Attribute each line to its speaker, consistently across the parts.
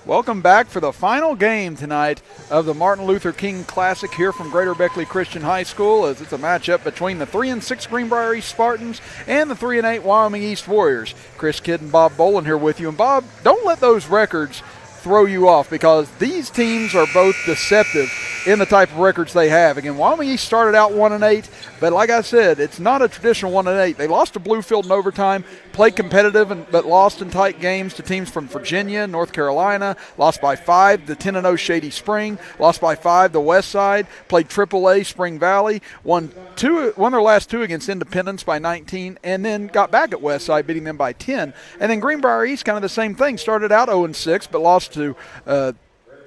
Speaker 1: Welcome back for the final game tonight of the Martin Luther King Classic here from Greater Beckley Christian High School, as it's a matchup between the 3-6 Greenbrier East Spartans and the 3-8 Wyoming East Warriors. Chris Kidd and Bob Bolin here with you. And Bob, don't let those records throw you off, because these teams are both deceptive in the type of records they have. Again, Wyoming East started out 1-8, but like I said, it's not a traditional 1-8. They lost to Bluefield in overtime, played competitive but lost in tight games to teams from Virginia, North Carolina, lost by 5 to 10-0 Shady Spring, lost by 5 to West Side, played AAA Spring Valley, won their last 2 against Independence by 19, and then got back at West Side, beating them by 10. And then Greenbrier East, kind of the same thing, started out 0-6, but lost to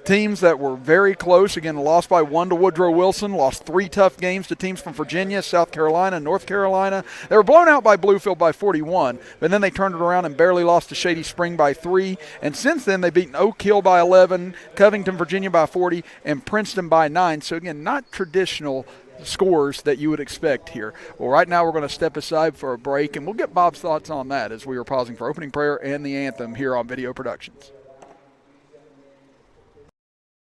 Speaker 1: teams that were very close. Again, lost by 1 to Woodrow Wilson, lost 3 tough games to teams from Virginia, South Carolina, North Carolina. They were blown out by Bluefield by 41, but then they turned it around and barely lost to Shady Spring by 3. And since then, they've beaten Oak Hill by 11, Covington, Virginia by 40, and Princeton by 9. So again, not traditional scores that you would expect here. Well, right now we're going to step aside for a break, and we'll get Bob's thoughts on that as we are pausing for opening prayer and the anthem here on Video Productions.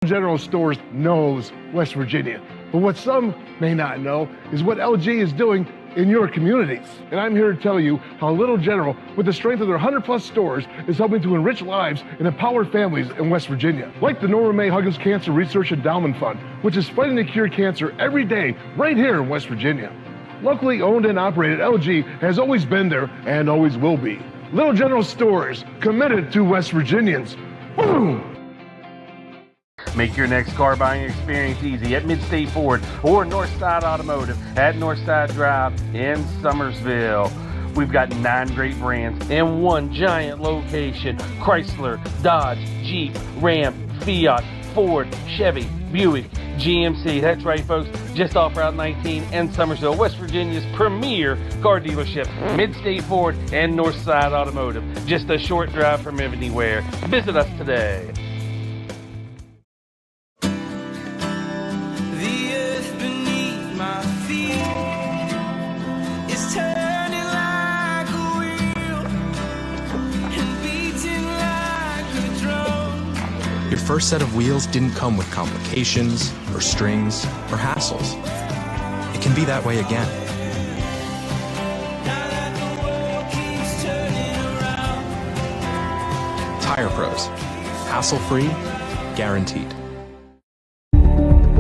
Speaker 2: General Stores knows West Virginia, but what some may not know is what LG is doing in your communities. And I'm here to tell you how Little General, with the strength of their 100+ stores, is helping to enrich lives and empower families in West Virginia. Like the Norma May Huggins Cancer Research Endowment Fund, which is fighting to cure cancer every day right here in West Virginia. Locally owned and operated, LG has always been there and always will be. Little General Stores, committed to West Virginians. Boom!
Speaker 3: Make your next car buying experience easy at Midstate Ford or Northside Automotive at Northside Drive in Summersville. We've got 9 great brands in one giant location: Chrysler, Dodge, Jeep, Ram, Fiat, Ford, Chevy, Buick, GMC. That's right, folks, just off Route 19 in Summersville, West Virginia's premier car dealership, Midstate Ford and Northside Automotive. Just a short drive from anywhere. Visit us today.
Speaker 4: Your first set of wheels didn't come with complications, or strings, or hassles. It can be that way again. Tire Pros. Hassle-free, guaranteed.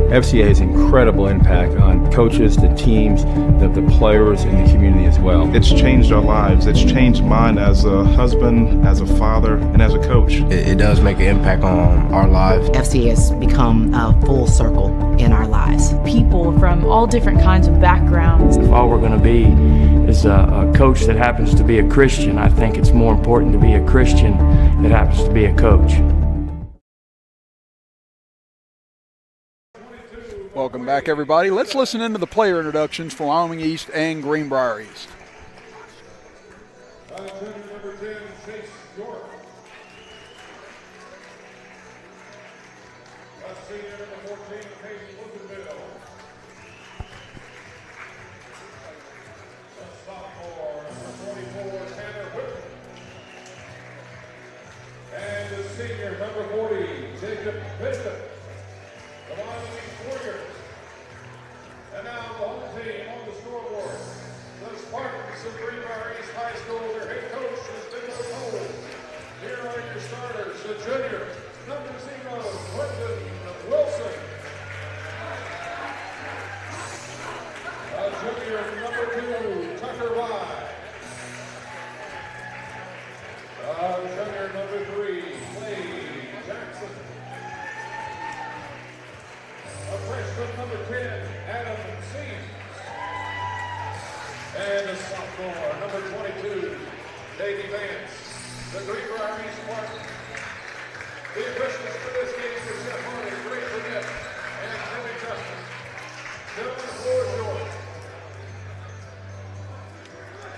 Speaker 5: FCA has incredible impact on coaches, the teams, the players, and the community as well.
Speaker 6: It's changed our lives. It's changed mine as a husband, as a father, and as a coach.
Speaker 7: It does make an impact on our lives.
Speaker 8: FCA has become a full circle in our lives.
Speaker 9: People from all different kinds of backgrounds.
Speaker 10: If all we're going to be is a coach that happens to be a Christian, I think it's more important to be a Christian that happens to be a coach.
Speaker 1: Welcome back, everybody. Let's listen into the player introductions for Wyoming East and Greenbrier East.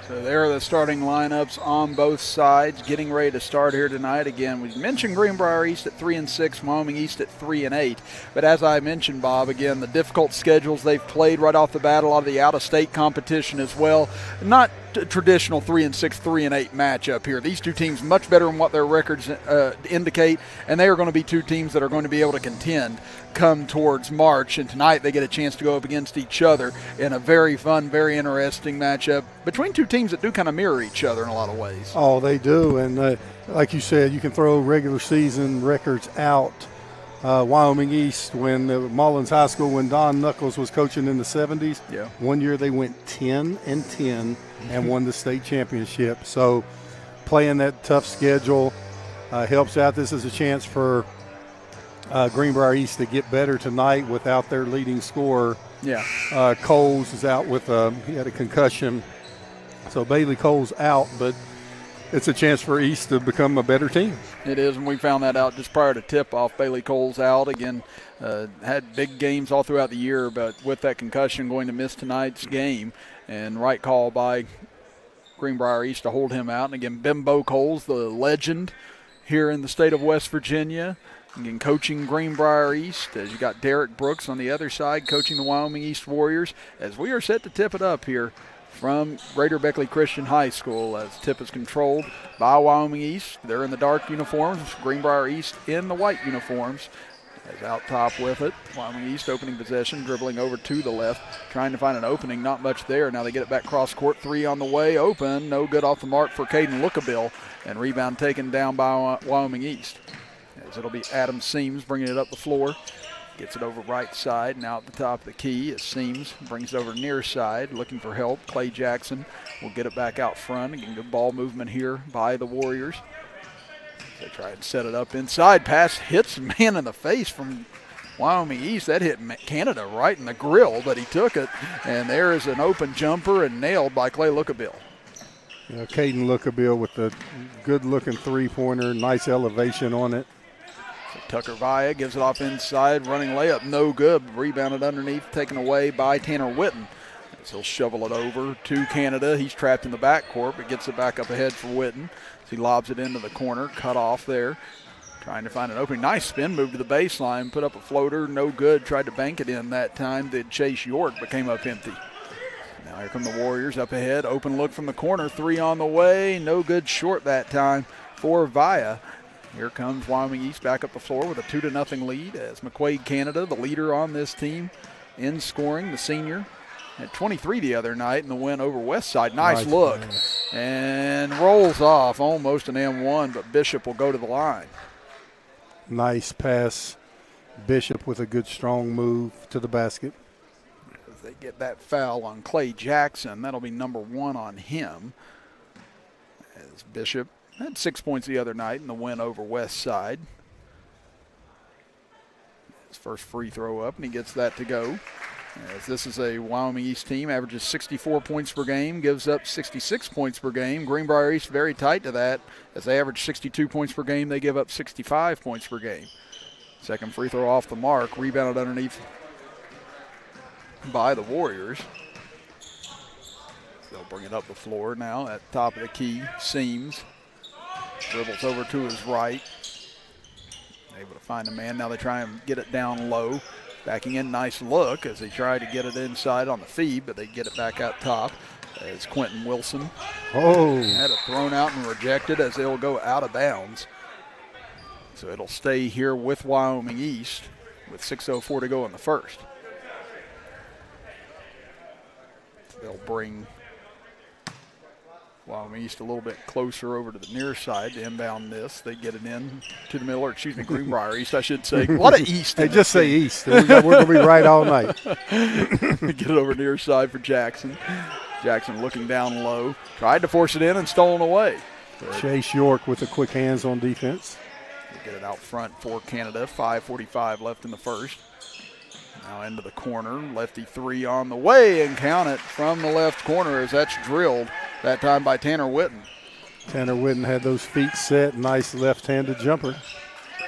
Speaker 1: So there are the starting lineups on both sides, getting ready to start here tonight. Again, we mentioned Greenbrier East at 3-6, Wyoming East at 3-8. But as I mentioned, Bob, again, the difficult schedules they've played right off the bat, a lot of the out-of-state competition as well. Not traditional 3-6, 3-8 matchup here. These two teams much better than what their records indicate, and they are going to be two teams that are going to be able to contend come towards March. And tonight they get a chance to go up against each other in a very fun, very interesting matchup between two teams that do kind of mirror each other in a lot of ways.
Speaker 11: Oh, they do, and like you said, you can throw regular season records out. Wyoming East, when Mullins High School, when Don Knuckles was coaching in the 70s, one year they went 10-10 and won the state championship. So playing that tough schedule helps out. This is a chance for Greenbrier East to get better tonight without their leading scorer. Coles is out with he had a concussion. So Bailey Coles out, but it's a chance for East to become a better team.
Speaker 1: It is, and we found that out just prior to tip-off. Bailey Cole's out again. Had big games all throughout the year, but with that concussion going to miss tonight's game. And right call by Greenbrier East to hold him out. And again, Bimbo Coles, the legend here in the state of West Virginia, again coaching Greenbrier East, as you got Derek Brooks on the other side coaching the Wyoming East Warriors, as we are set to tip it up here from Greater Beckley Christian High School, as tip is controlled by Wyoming East. They're in the dark uniforms, Greenbrier East in the white uniforms. As out top with it, Wyoming East opening possession, dribbling over to the left, trying to find an opening, not much there. Now they get it back cross court, 3 on the way, open, no good off the mark for Caden Lookabill, and rebound taken down by Wyoming East. As it'll be Adam Seams bringing it up the floor. Gets it over right side, now at the top of the key as Seams brings it over near side, looking for help. Clay Jackson will get it back out front. Again, good ball movement here by the Warriors. They try and set it up inside. Pass hits a man in the face from Wyoming East. That hit Canada right in the grill, but he took it. And there is an open jumper and nailed by Clay Lookabill.
Speaker 11: Caden Lookabill with a good-looking three-pointer, nice elevation on it.
Speaker 1: Tucker Vaya gives it off inside, running layup, no good. Rebounded underneath, taken away by Tanner Witten. As he'll shovel it over to Canada. He's trapped in the backcourt, but gets it back up ahead for Witten. He lobs it into the corner, cut off there. Trying to find an opening. Nice spin move to the baseline, put up a floater, no good. Tried to bank it in that time. Did Chase York, but came up empty. Now here come the Warriors up ahead. Open look from the corner, 3 on the way. No good, short that time for Vaya. Here comes Wyoming East back up the floor with a 2-0 lead as McQuaid Canada, the leader on this team in scoring, the senior. Had 23 the other night in the win over Westside. Nice look. And rolls off, almost an M1, but Bishop will go to the line.
Speaker 11: Nice pass. Bishop with a good strong move to the basket.
Speaker 1: As they get that foul on Clay Jackson, that'll be number 1 on him. As Bishop had 6 points the other night in the win over Westside. His first free throw up, and he gets that to go. As this is a Wyoming East team, averages 64 points per game, gives up 66 points per game. Greenbrier East very tight to that. As they average 62 points per game, they give up 65 points per game. Second free throw off the mark, rebounded underneath by the Warriors. They'll bring it up the floor now at top of the key. Seams dribbles over to his right. Able to find a man. Now they try and get it down low. Backing in, nice look as they try to get it inside on the feed, but they get it back out top as Quentin Wilson had it thrown out and rejected as they'll go out of bounds. So it'll stay here with Wyoming East with 6:04 to go in the first. They'll bring Wyoming East a little bit closer over to the near side to inbound this. They get it in to the middle, or excuse me, Greenbrier East, I should say. A lot of East.
Speaker 11: They just say East. We're going to be right all night.
Speaker 1: Get it over near side for Jackson. Jackson looking down low. Tried to force it in and stolen away.
Speaker 11: Chase York with the quick hands on defense.
Speaker 1: They get it out front for Canada. 5:45 left in the first. Now into the corner. Lefty 3 on the way, and count it from the left corner as that's drilled. That time by Tanner Witten.
Speaker 11: Tanner Witten had those feet set. Nice left-handed jumper.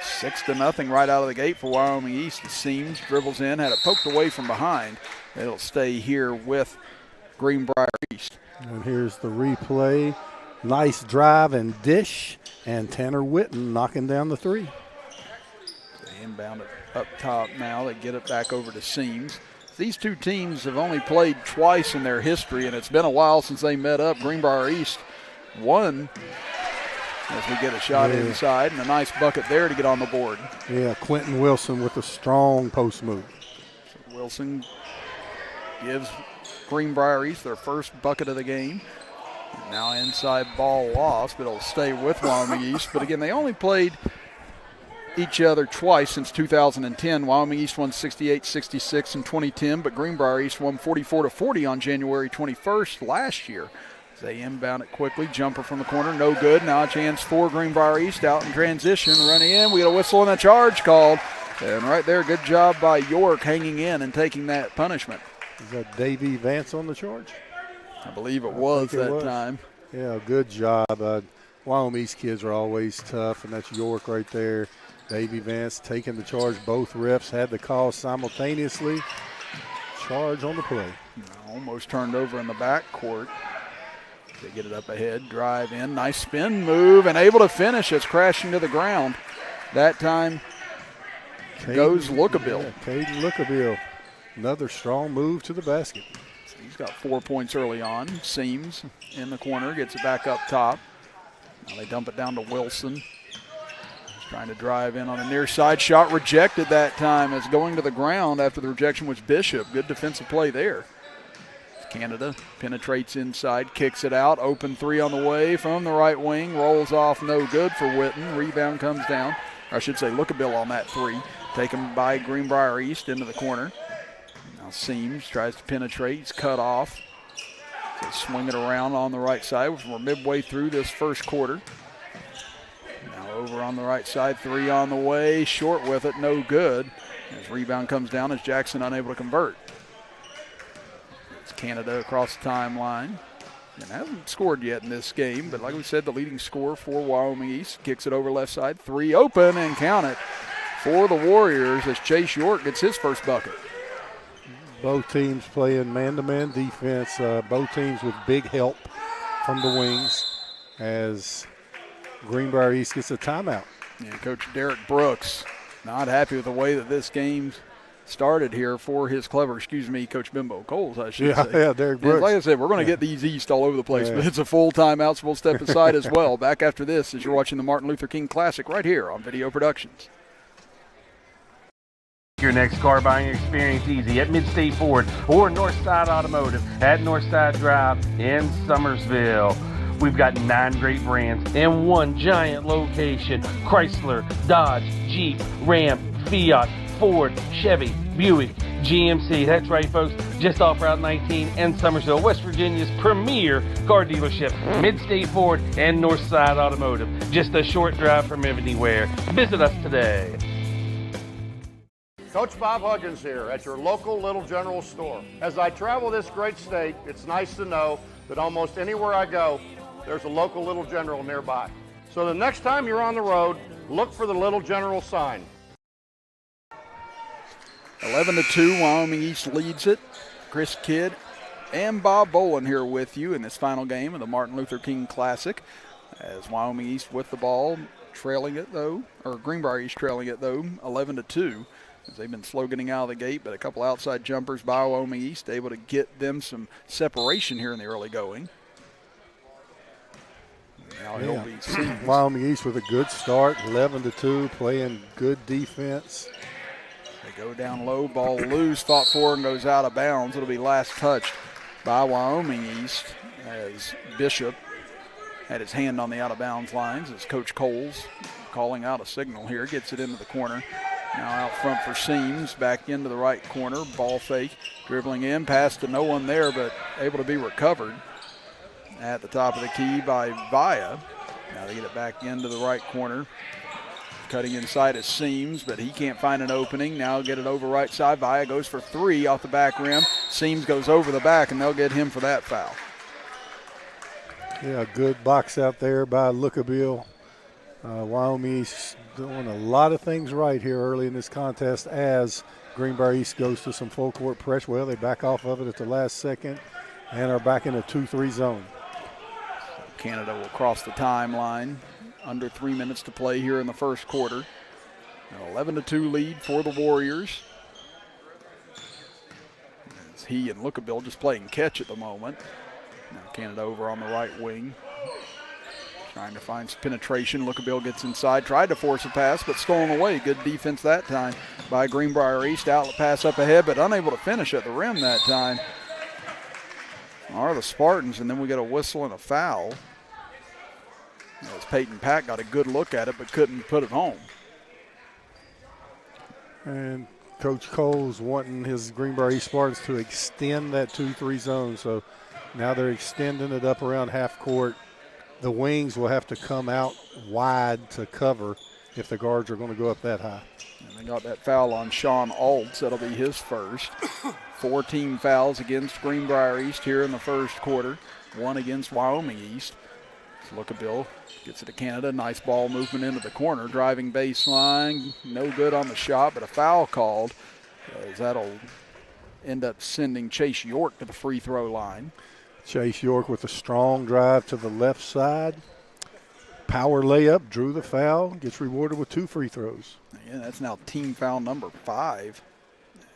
Speaker 1: 6-0 right out of the gate for Wyoming East. The Seams dribbles in, had it poked away from behind. It'll stay here with Greenbrier East.
Speaker 11: And here's the replay. Nice drive and dish, and Tanner Witten knocking down the 3.
Speaker 1: They inbound it up top now. They get it back over to Seams. These two teams have only played twice in their history, and it's been a while since they met up. Greenbrier East won as we get a shot inside, and a nice bucket there to get on the board.
Speaker 11: Yeah, Quentin Wilson with a strong post move.
Speaker 1: So Wilson gives Greenbrier East their first bucket of the game. And now inside ball lost, but it'll stay with Wyoming East. But again, they only played each other twice since 2010. Wyoming East won 68-66 in 2010, but Greenbrier East won 44-40 on January 21st last year. They inbound it quickly, jumper from the corner, no good. Now a chance for Greenbrier East out in transition, running in. We got a whistle and a charge called. And right there, good job by York hanging in and taking that punishment.
Speaker 11: Is that Davey Vance on the charge?
Speaker 1: I believe it was that time.
Speaker 11: Yeah, good job. Wyoming East kids are always tough, and that's York right there. Davey Vance taking the charge. Both refs had the call simultaneously. Charge on the play.
Speaker 1: Almost turned over in the backcourt. They get it up ahead, drive in, nice spin move, and able to finish. It's crashing to the ground. That time goes Lookabill.
Speaker 11: Yeah, Caden Lookabill. Another strong move to the basket.
Speaker 1: So he's got 4 points early on. Seams in the corner, gets it back up top. Now they dump it down to Wilson. He's trying to drive in on the near side. Shot rejected that time as going to the ground after the rejection was Bishop. Good defensive play there. Canada penetrates inside, kicks it out. Open three on the way from the right wing. Rolls off, no good for Witten. Rebound comes down. Or I should say Lookabill on that three. Taken by Greenbrier East into the corner. Now Seams tries to penetrate. He's cut off. So swing it around on the right side. We're midway through this first quarter. Now over on the right side, three on the way. Short with it, no good. As rebound comes down as Jackson unable to convert. Canada across the timeline and hasn't scored yet in this game, but like we said, the leading scorer for Wyoming East kicks it over left side, three open and count it for the Warriors as Chase York gets his first bucket.
Speaker 11: Both teams playing man-to-man defense, both teams with big help from the wings as Greenbrier East gets a timeout.
Speaker 1: Yeah, Coach Derek Brooks not happy with the way that this game's started here for his Coach Bimbo Coles, I should say.
Speaker 11: Yeah, Derek Brooks.
Speaker 1: And like I said, we're going to get these East all over the place, but it's a full timeout, so we'll step aside as well. Back after this as you're watching the Martin Luther King Classic right here on Video Productions.
Speaker 3: Your next car buying experience easy at Mid-State Ford or Northside Automotive at Northside Drive in Summersville. We've got 9 great brands in one giant location. Chrysler, Dodge, Jeep, Ram, Fiat, Ford, Chevy, Buick, GMC. That's right, folks. Just off Route 19 in Summersville, West Virginia's premier car dealership. Mid-State Ford and Northside Automotive. Just a short drive from anywhere. Visit us today.
Speaker 12: Coach Bob Huggins here at your local Little General store. As I travel this great state, it's nice to know that almost anywhere I go, there's a local Little General nearby. So the next time you're on the road, look for the Little General sign.
Speaker 1: 11-2, Wyoming East leads it. Chris Kidd and Bob Bolin here with you in this final game of the Martin Luther King Classic. As Wyoming East with the ball, trailing it though, or Greenbrier East trailing it though, 11-2. As they've been slow getting out of the gate, but a couple outside jumpers by Wyoming East able to get them some separation here in the early going. Now he'll be Seams.
Speaker 11: Wyoming East with a good start, 11-2, playing good defense.
Speaker 1: They go down low, ball loose, fought for and goes out of bounds. It'll be last touched by Wyoming East as Bishop had his hand on the out of bounds lines as Coach Coles calling out a signal here, gets it into the corner. Now out front for Seams, back into the right corner, ball fake, dribbling in, pass to no one there, but able to be recovered at the top of the key by Via. Now they get it back into the right corner. Cutting inside is Seams, but he can't find an opening. Now get it over right side. Via goes for three off the back rim. Seams goes over the back, and they'll get him for that foul.
Speaker 11: Yeah, good box out there by Lookabill. Wyoming East doing a lot of things right here early in this contest as Greenbrier East goes to some full court pressure. Well, they back off of it at the last second and are back in a 2-3 zone.
Speaker 1: Canada will cross the timeline. Under 3 minutes to play here in the first quarter. An 11-2 lead for the Warriors. He and Lookaville just playing catch at the moment. Now Canada over on the right wing, trying to find some penetration. Lookaville gets inside, tried to force a pass, but stolen away. Good defense that time by Greenbrier East. Outlet pass up ahead, but unable to finish at the rim that time are the Spartans, and then we get a whistle and a foul. As Peyton Pack got a good look at it, but couldn't put it home.
Speaker 11: And Coach Cole's wanting his Greenbrier East Spartans to extend that 2-3 zone, so now they're extending it up around half court. The wings will have to come out wide to cover if the guards are going to go up that high.
Speaker 1: And they got that foul on Sean Alts. That'll be his first. 4 team fouls against Greenbrier East here in the first quarter. 1 against Wyoming East. Lookaville gets it to Canada. Nice ball movement into the corner. Driving baseline. No good on the shot, but a foul called. As that'll end up sending Chase York to the free throw line.
Speaker 11: Chase York with a strong drive to the left side. Power layup, drew the foul, gets rewarded with 2 free throws.
Speaker 1: Yeah, that's now team foul number 5.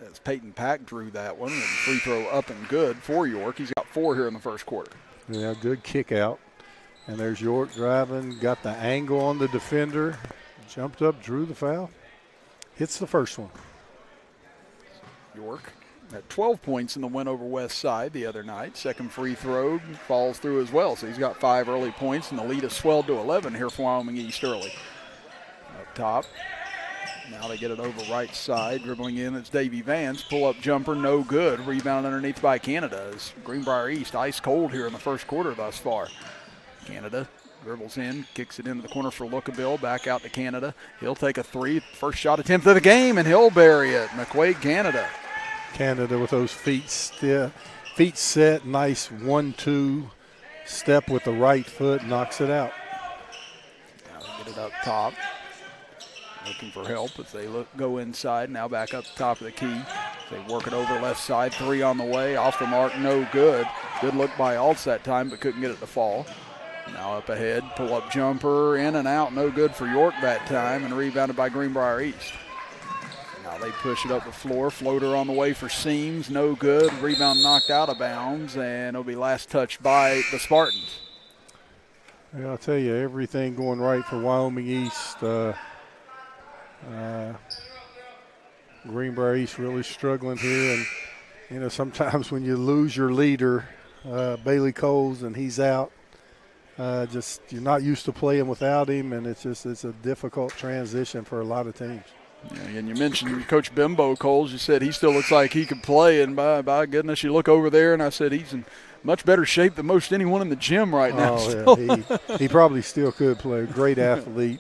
Speaker 1: As Peyton Pack drew that one. And free throw up and good for York. He's got 4 here in the first quarter.
Speaker 11: Yeah, good kick out. And there's York driving, got the angle on the defender, jumped up, drew the foul, hits the first one.
Speaker 1: York had 12 points in the win over West Side the other night. Second free throw falls through as well, so he's got 5 early points, and the lead has swelled to 11 here for Wyoming East early. Up top, now they get it over right side, dribbling in, it's Davey Vance, pull-up jumper, no good. Rebound underneath by Canada as Greenbrier East ice cold here in the first quarter thus far. Canada dribbles in, kicks it into the corner for Lookaville, back out to Canada. He'll take a 3, first shot attempt of the game, and he'll bury it. McQuaid, Canada.
Speaker 11: Canada with those feet set, nice 1-2 step with the right foot, knocks it out.
Speaker 1: Now they get it up top. Looking for help as they go inside, now back up the top of the key. They work it over left side, 3 on the way, off the mark, no good. Good look by Alts that time, but couldn't get it to fall. Now up ahead, pull-up jumper, in and out, no good for York that time, and rebounded by Greenbrier East. Now they push it up the floor, floater on the way for Seams, no good. Rebound knocked out of bounds, and it'll be last touched by the Spartans.
Speaker 11: Yeah, I'll tell you, everything going right for Wyoming East. Greenbrier East really struggling here, and you know, sometimes when you lose your leader, Bailey Coles, and he's out, just you're not used to playing without him, and it's a difficult transition for a lot of teams.
Speaker 1: Yeah, and you mentioned Coach Bimbo Coles. You said he still looks like he could play, and by goodness, you look over there, and I said he's in much better shape than most anyone in the gym right now.
Speaker 11: Oh, yeah. he probably still could play. Great athlete.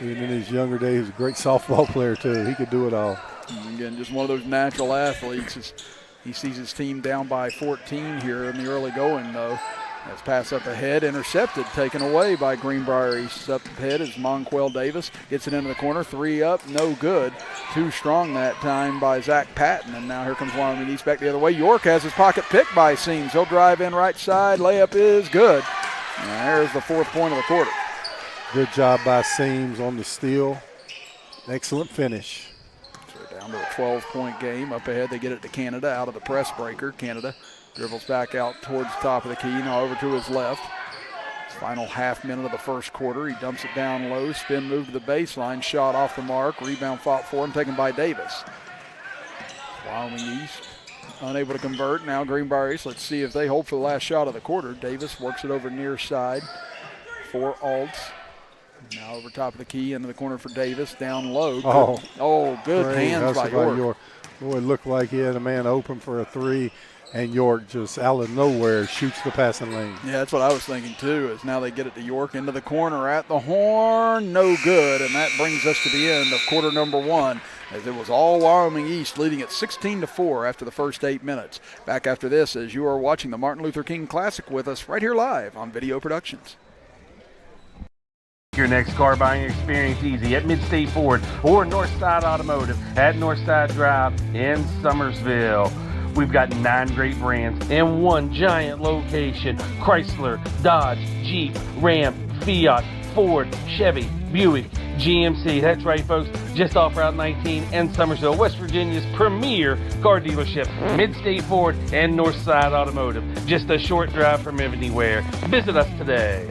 Speaker 11: Even in his younger days, he was a great softball player too. He could do it all.
Speaker 1: And again, just one of those natural athletes. As he sees his team down by 14 here in the early going, though. As pass up ahead, intercepted, taken away by Greenbrier East. Up ahead is Monquel Davis. Gets it into the corner, 3 up, no good. Too strong that time by Zach Patton. And now here comes Wyoming East back the other way. York has his pocket picked by Seams. He'll drive in right side. Layup is good. And there's the 4th point of the quarter.
Speaker 11: Good job by Seams on the steal. Excellent finish.
Speaker 1: So down to a 12-point game. Up ahead, they get it to Canada out of the press breaker. Canada dribbles back out towards the top of the key, now over to his left. Final half minute of the first quarter. He dumps it down low, spin move to the baseline, shot off the mark, rebound fought for him, taken by Davis. Wyoming East unable to convert. Now Greenbrier East, let's see if they hold for the last shot of the quarter. Davis works it over near side for Alts. Now over top of the key, into the corner for Davis, down low. Good hands by York.
Speaker 11: Boy, it looked like he had a man open for a 3. And York just out of nowhere shoots the passing lane.
Speaker 1: Yeah, that's what I was thinking too, is now they get it to York into the corner at the horn, no good. And that brings us to the end of quarter number 1, as it was all Wyoming East leading at 16-4 after the first 8 minutes. Back after this, as you are watching the Martin Luther King Classic with us right here live on Video Productions.
Speaker 3: Your next car buying experience easy at Mid-State Ford or Northside Automotive at Northside Drive in Summersville. We've got 9 great brands in one giant location: Chrysler, Dodge, Jeep, Ram, Fiat, Ford, Chevy, Buick, GMC. That's right, folks, just off Route 19 in Summersville, West Virginia's premier car dealership. Mid-State Ford and Northside Automotive. Just a short drive from anywhere. Visit us today.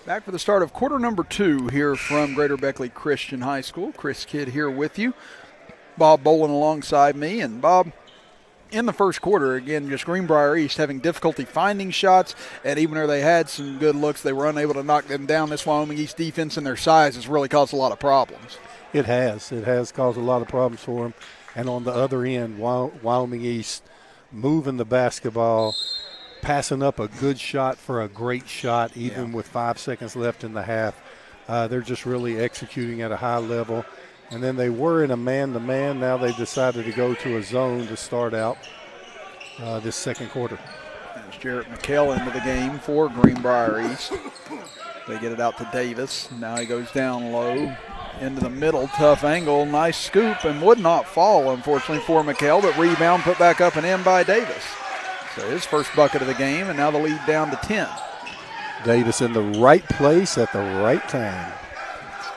Speaker 1: Back for the start of quarter number 2 here from Greater Beckley Christian High School. Chris Kidd here with you. Bob Bolin alongside me. And Bob, in the first quarter, again, just Greenbrier East having difficulty finding shots, and even though they had some good looks, they were unable to knock them down. This Wyoming East defense and their size has really caused a lot of problems.
Speaker 11: It has. It has caused a lot of problems for them. And on the other end, Wyoming East moving the basketball, passing up a good shot for a great shot, even with 5 seconds left in the half. They're just really executing at a high level. And then they were in a man-to-man. Now they decided to go to a zone to start out this second quarter.
Speaker 1: There's Jarrett McHale into the game for Greenbrier East. They get it out to Davis. Now he goes down low into the middle. Tough angle. Nice scoop and would not fall, unfortunately, for McHale, but rebound put back up and in by Davis. So his first bucket of the game, and now the lead down to 10.
Speaker 11: Davis in the right place at the right time.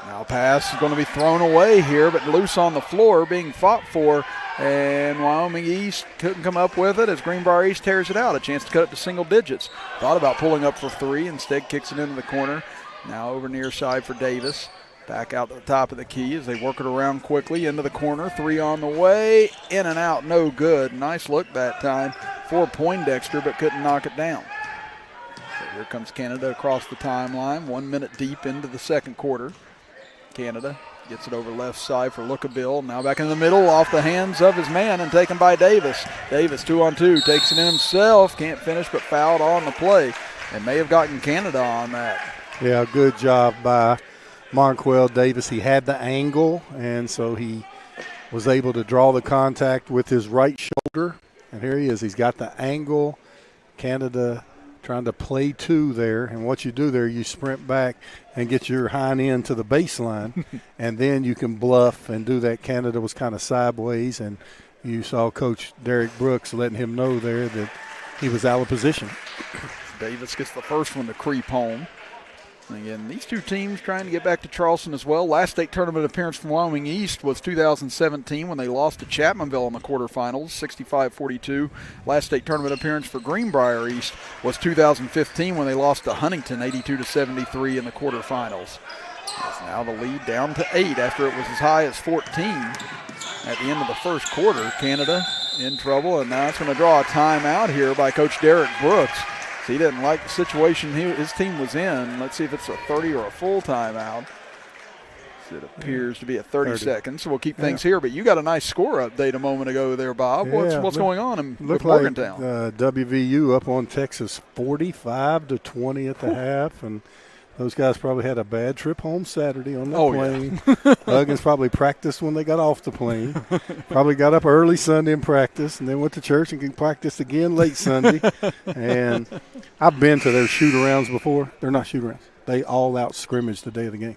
Speaker 1: Now pass is going to be thrown away here, but loose on the floor, being fought for, and Wyoming East couldn't come up with it as Greenbrier East tears it out. A chance to cut it to single digits. Thought about pulling up for 3, instead kicks it into the corner. Now over near side for Davis. Back out to the top of the key as they work it around quickly into the corner. 3 on the way, in and out, no good. Nice look that time for Poindexter, but couldn't knock it down. So here comes Canada across the timeline, 1 minute deep into the second quarter. Canada gets it over left side for Lookabill. Now back in the middle, off the hands of his man and taken by Davis. Davis 2-on-2, takes it in himself, can't finish but fouled on the play, and may have gotten Canada on that.
Speaker 11: Yeah, good job by Marquel Davis. He had the angle, and so he was able to draw the contact with his right shoulder. And here he is. He's got the angle. Canada trying to play 2 there. And what you do there, you sprint back and get your hind end to the baseline, and then you can bluff and do that. Canada was kind of sideways, and you saw Coach Derek Brooks letting him know there that he was out of position.
Speaker 1: Davis gets the first one to creep home. Again, these two teams trying to get back to Charleston as well. Last state tournament appearance from Wyoming East was 2017 when they lost to Chapmanville in the quarterfinals, 65-42. Last state tournament appearance for Greenbrier East was 2015 when they lost to Huntington, 82-73 in the quarterfinals. It's now the lead down to 8 after it was as high as 14 at the end of the first quarter. Canada in trouble, and now it's going to draw a timeout here by Coach Derek Brooks. He didn't like the situation his team was in. Let's see if it's a 30 or a full timeout. It appears to be at 30 seconds, so we'll keep things here. But you got a nice score update a moment ago there, Bob. What's going on with Morgantown?
Speaker 11: WVU up on Texas 45-20 at the half, and those guys probably had a bad trip home Saturday on the plane. Yeah. Huggins probably practiced when they got off the plane. Probably got up early Sunday and practiced, and then went to church and could practice again late Sunday. And I've been to their shoot-arounds before. They're not shoot-arounds. They all out scrimmage the day of the game.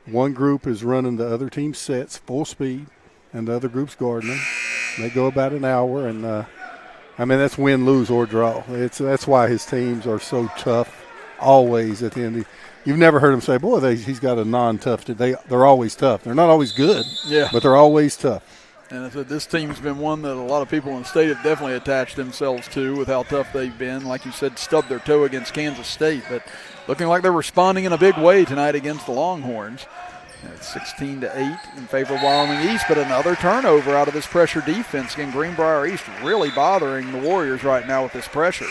Speaker 11: One group is running the other team's sets full speed, and the other group's guarding them. They go about an hour, and that's win, lose, or draw. That's why his teams are so tough always at the end. You've never heard him say, boy, he's got a non-tough. They're always tough. They're not always good, but they're always tough.
Speaker 1: And I said this team's been one that a lot of people in the state have definitely attached themselves to with how tough they've been. Like you said, stubbed their toe against Kansas State, but looking like they're responding in a big way tonight against the Longhorns. And it's 16-8 in favor of Wyoming East, but another turnover out of this pressure defense. Again, Greenbrier East really bothering the Warriors right now with this pressure.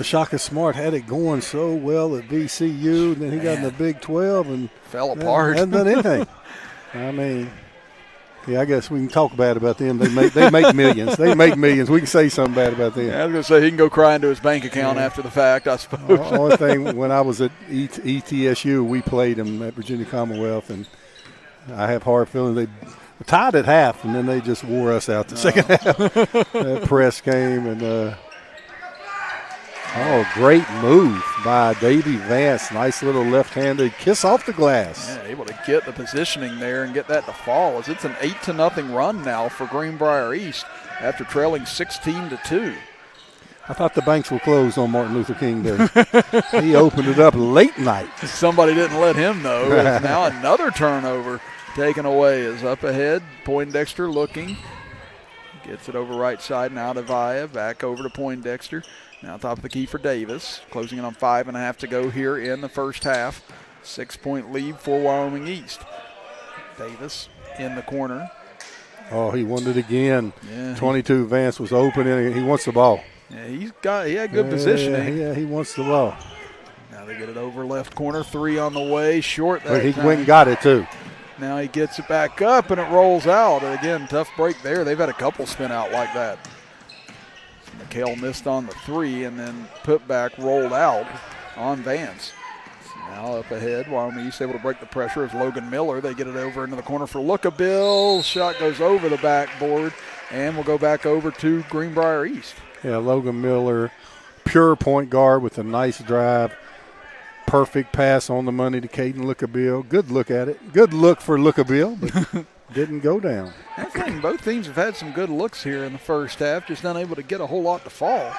Speaker 11: Shaka Smart had it going so well at VCU, and then he got in the Big 12 and
Speaker 1: fell apart.
Speaker 11: Hasn't done anything. I mean, Yeah, I guess we can talk bad about them. They make millions. They make millions. We can say something bad about them.
Speaker 1: Yeah, I was going to say he can go cry into his bank account after the fact, I suppose.
Speaker 11: The only thing, when I was at ETSU, we played them at Virginia Commonwealth, and I have hard feeling they tied at half, and then they just wore us out the second half. That press came, and great move by Davey Vance. Nice little left-handed kiss off the glass.
Speaker 1: Yeah, able to get the positioning there and get that to fall as it's an 8-0 run now for Greenbrier East after trailing 16-2.
Speaker 11: I thought the banks were closed on Martin Luther King Day. He opened it up late night.
Speaker 1: Somebody didn't let him know. Now another turnover taken away is up ahead. Poindexter looking. Gets it over right side now to Via. Back over to Poindexter. Now top of the key for Davis. Closing in on 5.5 to go here in the first half. 6-point lead for Wyoming East. Davis in the corner.
Speaker 11: Oh, he won it again.
Speaker 1: Yeah,
Speaker 11: 22 Vance was open and he wants the ball.
Speaker 1: Yeah, he had good positioning.
Speaker 11: Yeah, he wants the ball.
Speaker 1: Now they get it over left corner. 3 on the way. Short that
Speaker 11: But he
Speaker 1: time.
Speaker 11: went and got it too.
Speaker 1: Now he gets it back up and it rolls out. And again, tough break there. They've had a couple spin out like that. McHale missed on the 3 and then put back rolled out on Vance. Now up ahead, Wyoming East able to break the pressure as Logan Miller. They get it over into the corner for Lookabill. Shot goes over the backboard and we'll go back over to Greenbrier East. Yeah,
Speaker 11: Logan Miller, pure point guard with a nice drive. Perfect pass on the money to Caden Lookabill. Good look at it. Good look for Lookabill, but didn't go down.
Speaker 1: I think both teams have had some good looks here in the first half, just unable to get a whole lot to fall.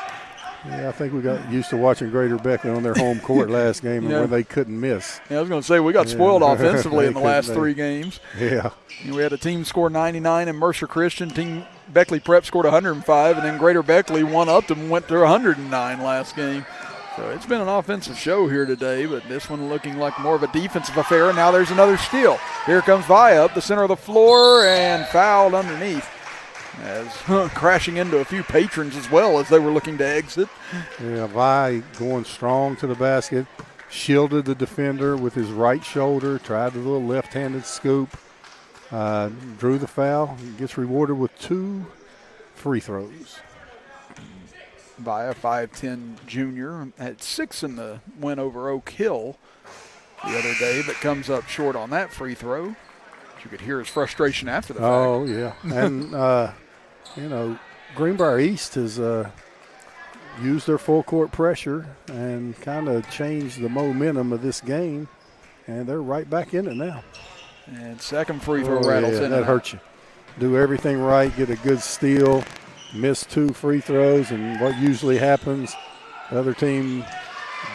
Speaker 11: Yeah, I think we got used to watching Greater Beckley on their home court last game and when they couldn't miss.
Speaker 1: Yeah, I was going to say, we got spoiled offensively in the last 3 games.
Speaker 11: Yeah.
Speaker 1: We had a team score 99 and Mercer Christian. Team Beckley Prep scored 105, and then Greater Beckley one-upped them and went to 109 last game. So it's been an offensive show here today, but this one looking like more of a defensive affair. And now there's another steal. Here comes Via up the center of the floor and fouled underneath. As crashing into a few patrons as well as they were looking to exit.
Speaker 11: Yeah, Vi going strong to the basket, shielded the defender with his right shoulder, tried a little left-handed scoop, drew the foul, gets rewarded with 2 free throws.
Speaker 1: Via 5'10 junior, had 6 in the win over Oak Hill the other day, but comes up short on that free throw. You could hear his frustration after the fact.
Speaker 11: Oh, yeah. And, Greenbrier East has used their full court pressure and kind of changed the momentum of this game, and they're right back in it now.
Speaker 1: And second free throw rattles in.
Speaker 11: That hurts you. Do everything right, get a good steal, miss 2 free throws, and what usually happens, the other team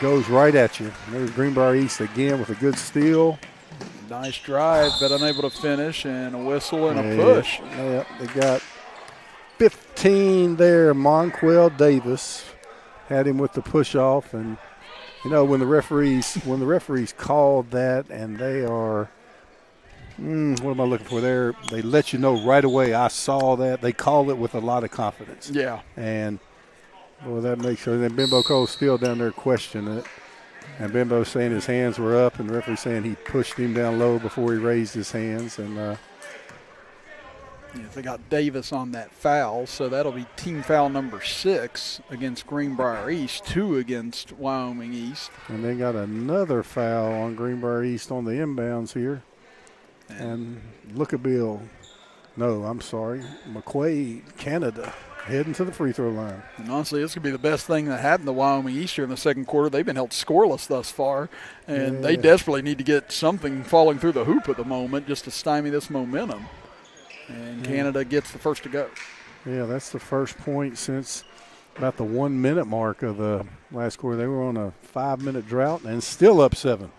Speaker 11: goes right at you. There's Greenbrier East again with a good steal.
Speaker 1: Nice drive, but unable to finish, and a whistle and a push.
Speaker 11: Yeah, they got 15 there. Monquel Davis had him with the push off, and when the referees called that, and they are what am I looking for there? They let you know right away. I saw that. They call it with a lot of confidence.
Speaker 1: Yeah,
Speaker 11: and that makes sure. Then Bimbo Cole's still down there questioning it. And Bimbo saying his hands were up, and the referee saying he pushed him down low before he raised his hands. And
Speaker 1: they got Davis on that foul, so that'll be team foul number 6 against Greenbrier East, 2 against Wyoming East.
Speaker 11: And they got another foul on Greenbrier East on the inbounds here. And Lookabill, McQuaid, Canada, heading to the free throw line.
Speaker 1: And honestly, this could be the best thing that happened to Wyoming East here in the second quarter. They've been held scoreless thus far, and they desperately need to get something falling through the hoop at the moment just to stymie this momentum. And Canada gets the first to go.
Speaker 11: Yeah, that's the first point since about the 1 minute mark of the last quarter. They were on a 5-minute drought and still up 7.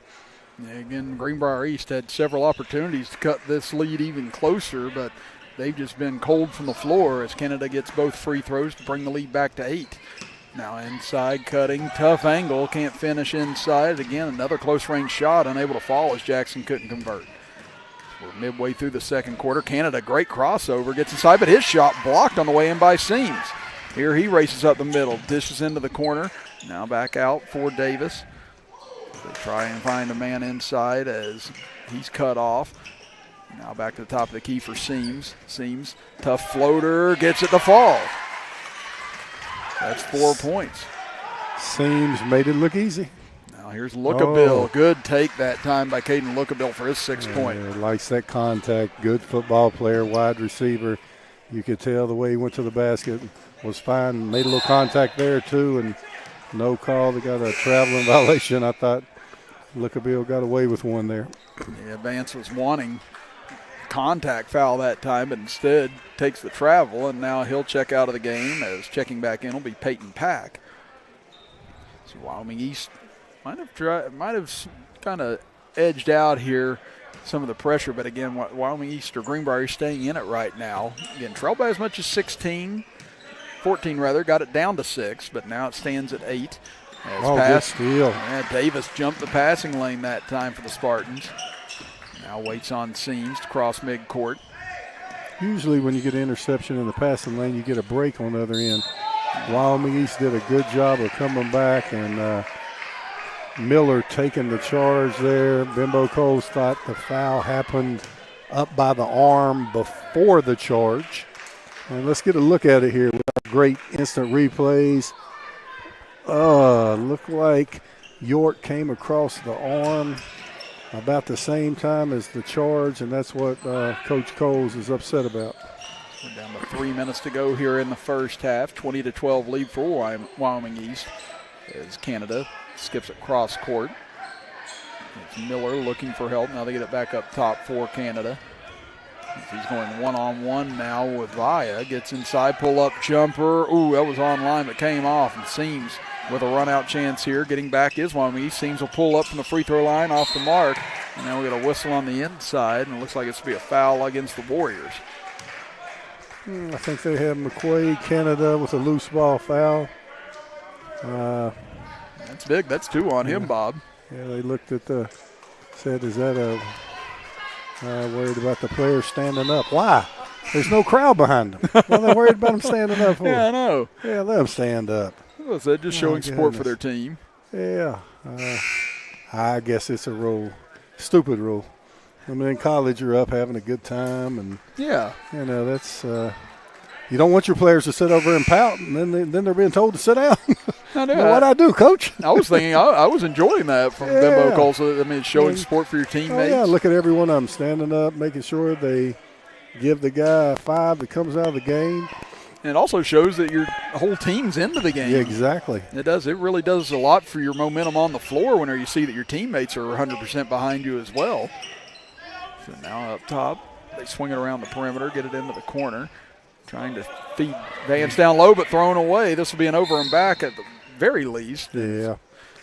Speaker 1: Yeah, again, Greenbrier East had several opportunities to cut this lead even closer, but they've just been cold from the floor as Canada gets both free throws to bring the lead back to 8. Now inside cutting, tough angle, can't finish inside. Again, another close range shot, unable to fall as Jackson couldn't convert. We're midway through the second quarter. Canada, great crossover, gets inside, but his shot blocked on the way in by Seams. Here he races up the middle, dishes into the corner. Now back out for Davis. They try and find a man inside as he's cut off. Now back to the top of the key for Seams. Seams, tough floater, gets it to fall. That's 4 points.
Speaker 11: Seams made it look easy.
Speaker 1: Now here's Lookabill. Good take that time by Caden Lookabill for his 6 point.
Speaker 11: Likes that contact. Good football player, wide receiver. You could tell the way he went to the basket was fine. Made a little contact there too, and no call. They got a traveling violation. I thought Lookabill got away with one there.
Speaker 1: Yeah, Vance was wanting contact foul that time, but instead takes the travel, and now he'll check out of the game. As checking back in will be Peyton Pack. So Wyoming East might have kind of edged out here some of the pressure, but again, Wyoming East or Greenbrier staying in it right now. Again, trailed by as much as 14 rather, got it down to 6, but now it stands at 8.
Speaker 11: Good steal.
Speaker 1: Yeah, Davis jumped the passing lane that time for the Spartans. Now waits on Seams to cross midcourt.
Speaker 11: Usually when you get an interception in the passing lane, you get a break on the other end. Wyoming East did a good job of coming back, and Miller taking the charge there. Bimbo Coles thought the foul happened up by the arm before the charge. And let's get a look at it here. We got great instant replays. Looked like York came across the arm about the same time as the charge, and that's what Coach Coles is upset about.
Speaker 1: We're down to 3 minutes to go here in the first half. 20-12 lead for Wyoming East as Canada skips it cross court. It's Miller looking for help. Now they get it back up top for Canada. He's going one-on-one now with Vaya. Gets inside, pull-up jumper. Ooh, that was on line but came off, and Seams with a run-out chance here. Getting back is Wyoming East. Seams will pull up from the free throw line off the mark. And now we got a whistle on the inside, and it looks like it's to be a foul against the Warriors.
Speaker 11: I think they have McQuaid, Canada, with a loose ball foul.
Speaker 1: That's big. That's 2 on him, Bob.
Speaker 11: Yeah, they looked at said, is that worried about the players standing up? Why? There's no crowd behind them. What are they worried about them standing up for?
Speaker 1: Yeah, I know.
Speaker 11: Yeah, let them stand up.
Speaker 1: Well, so just showing support for their team.
Speaker 11: Yeah. I guess it's a rule. Stupid rule. I mean, in college, you're up having a good time, and that's you don't want your players to sit over and pout, and then they're being told to sit down.
Speaker 1: I know.
Speaker 11: What'd I do, Coach?
Speaker 1: I was thinking I was enjoying that from Bimbo Coles. I mean, showing support for your teammates.
Speaker 11: Look at every one of them standing up, making sure they give the guy a 5 that comes out of the game.
Speaker 1: And it also shows that your whole team's into the game.
Speaker 11: Yeah, exactly.
Speaker 1: It does. It really does a lot for your momentum on the floor whenever you see that your teammates are 100% behind you as well. So now up top, they swing it around the perimeter, get it into the corner. Trying to feed Vance down low, but thrown away. This will be an over and back at the very least.
Speaker 11: Yeah.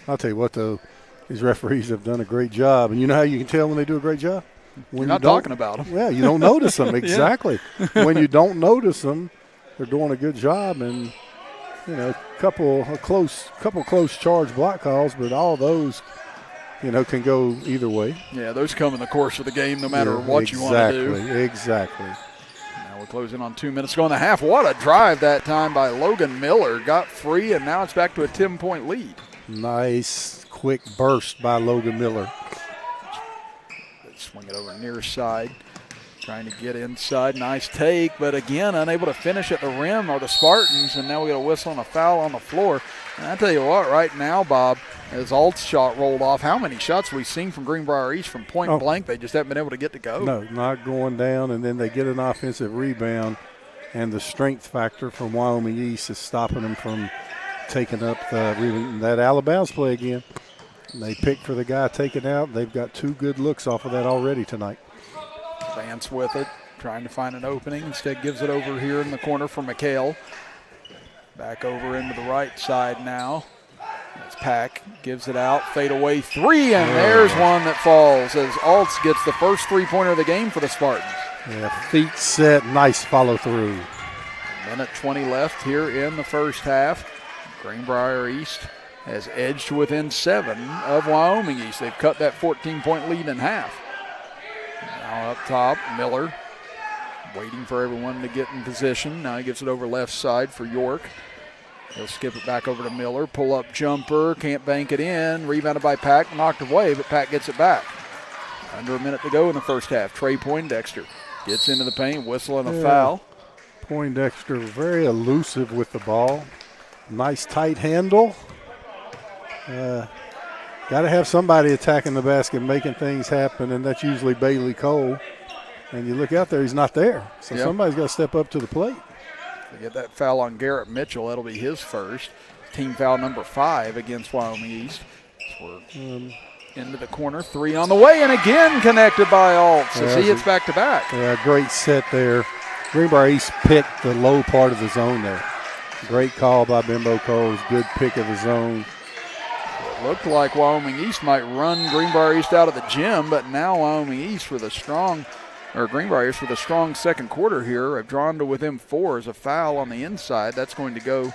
Speaker 11: I'll tell you what, though, these referees have done a great job. And you know how you can tell when they do a great job?
Speaker 1: When you're not talking about them.
Speaker 11: Yeah, you don't notice them. Exactly. When you don't notice them, they're doing a good job. And, couple close charge block calls, but all those, can go either way.
Speaker 1: Yeah, those come in the course of the game no matter what you want to do.
Speaker 11: Exactly.
Speaker 1: Now we're closing on 2 minutes to go in the half. What a drive that time by Logan Miller. Got free, and now it's back to a 10-point lead.
Speaker 11: Nice, quick burst by Logan Miller.
Speaker 1: They swing it over near side. Trying to get inside. Nice take, but again, unable to finish at the rim are the Spartans, and now we got a whistle and a foul on the floor. And I tell you what, right now, Bob, as Alt's shot rolled off, how many shots we've seen from Greenbrier East from point blank, they just haven't been able to get to go.
Speaker 11: No, not going down, and then they get an offensive rebound, and the strength factor from Wyoming East is stopping them from taking up that Alabama's play again. And they pick for the guy taken out. They've got 2 good looks off of that already tonight.
Speaker 1: Vance with it, trying to find an opening. Instead gives it over here in the corner for McHale. Back over into the right side now. That's Pack, gives it out, fade away 3, and there's one that falls as Alts gets the first 3-pointer of the game for the Spartans.
Speaker 11: Yeah, feet set, nice follow through.
Speaker 1: Minute 20 left here in the first half. Greenbrier East has edged to within 7 of Wyoming East. They've cut that 14-point lead in half. Now up top, Miller waiting for everyone to get in position. Now he gives it over left side for York. He'll skip it back over to Miller. Pull-up jumper, can't bank it in. Rebounded by Pack, knocked away, but Pack gets it back. Under a minute to go in the first half. Trey Poindexter gets into the paint, whistling a foul.
Speaker 11: Poindexter very elusive with the ball. Nice tight handle. Got to have somebody attacking the basket, making things happen, and that's usually Bailey Cole. And you look out there, he's not there. So somebody's got to step up to the plate.
Speaker 1: They get that foul on Garrett Mitchell. That'll be his first. Team foul number 5 against Wyoming East. So we're into the corner. 3 on the way, and again connected by Alt. So see, it's back-to-back.
Speaker 11: Yeah, great set there. Greenbrier East picked the low part of the zone there. Great call by Bimbo Coles. Good pick of the zone.
Speaker 1: It looked like Wyoming East might run Greenbrier East out of the gym, but now Wyoming East with a strong, or Greenbrier East with a strong second quarter here, have drawn to within 4 as a foul on the inside. That's going to go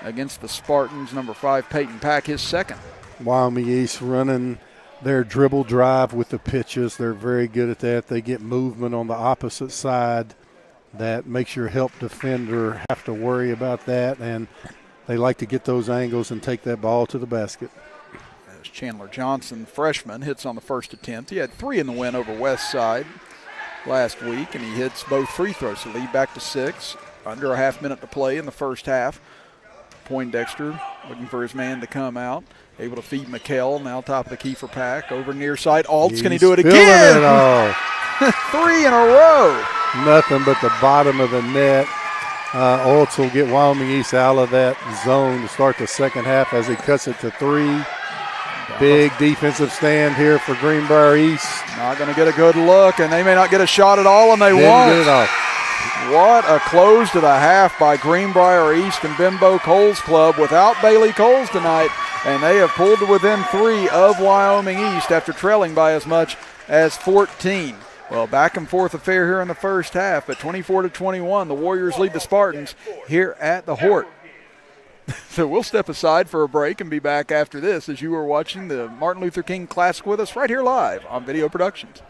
Speaker 1: against the Spartans. Number 5, Peyton Pack, his second.
Speaker 11: Wyoming East running their dribble drive with the pitches. They're very good at that. They get movement on the opposite side. That makes your help defender have to worry about that, and they like to get those angles and take that ball to the basket.
Speaker 1: As Chandler Johnson, freshman, hits on the first attempt. He had 3 in the win over West Side last week, and he hits both free throws to lead back to 6. Under a half minute to play in the first half. Poindexter looking for his man to come out. Able to feed McKell, now top of the key for Pack. Over near side, Alts, can he do it again?
Speaker 11: It all.
Speaker 1: 3 in a row.
Speaker 11: Nothing but the bottom of the net. Alts will get Wyoming East out of that zone to start the second half as he cuts it to 3. Big defensive stand here for Greenbrier East.
Speaker 1: Not going to get a good look, and they may not get a shot at all, and they
Speaker 11: Didn't
Speaker 1: won't.
Speaker 11: get it off.
Speaker 1: What a close to the half by Greenbrier East and Bimbo Coles Club without Bailey Coles tonight, and they have pulled to within 3 of Wyoming East after trailing by as much as 14. Well, back and forth affair here in the first half, but 24-21, the Warriors lead the Spartans here at the Hort. So we'll step aside for a break and be back after this as you are watching the Martin Luther King Classic with us right here live on Video Productions.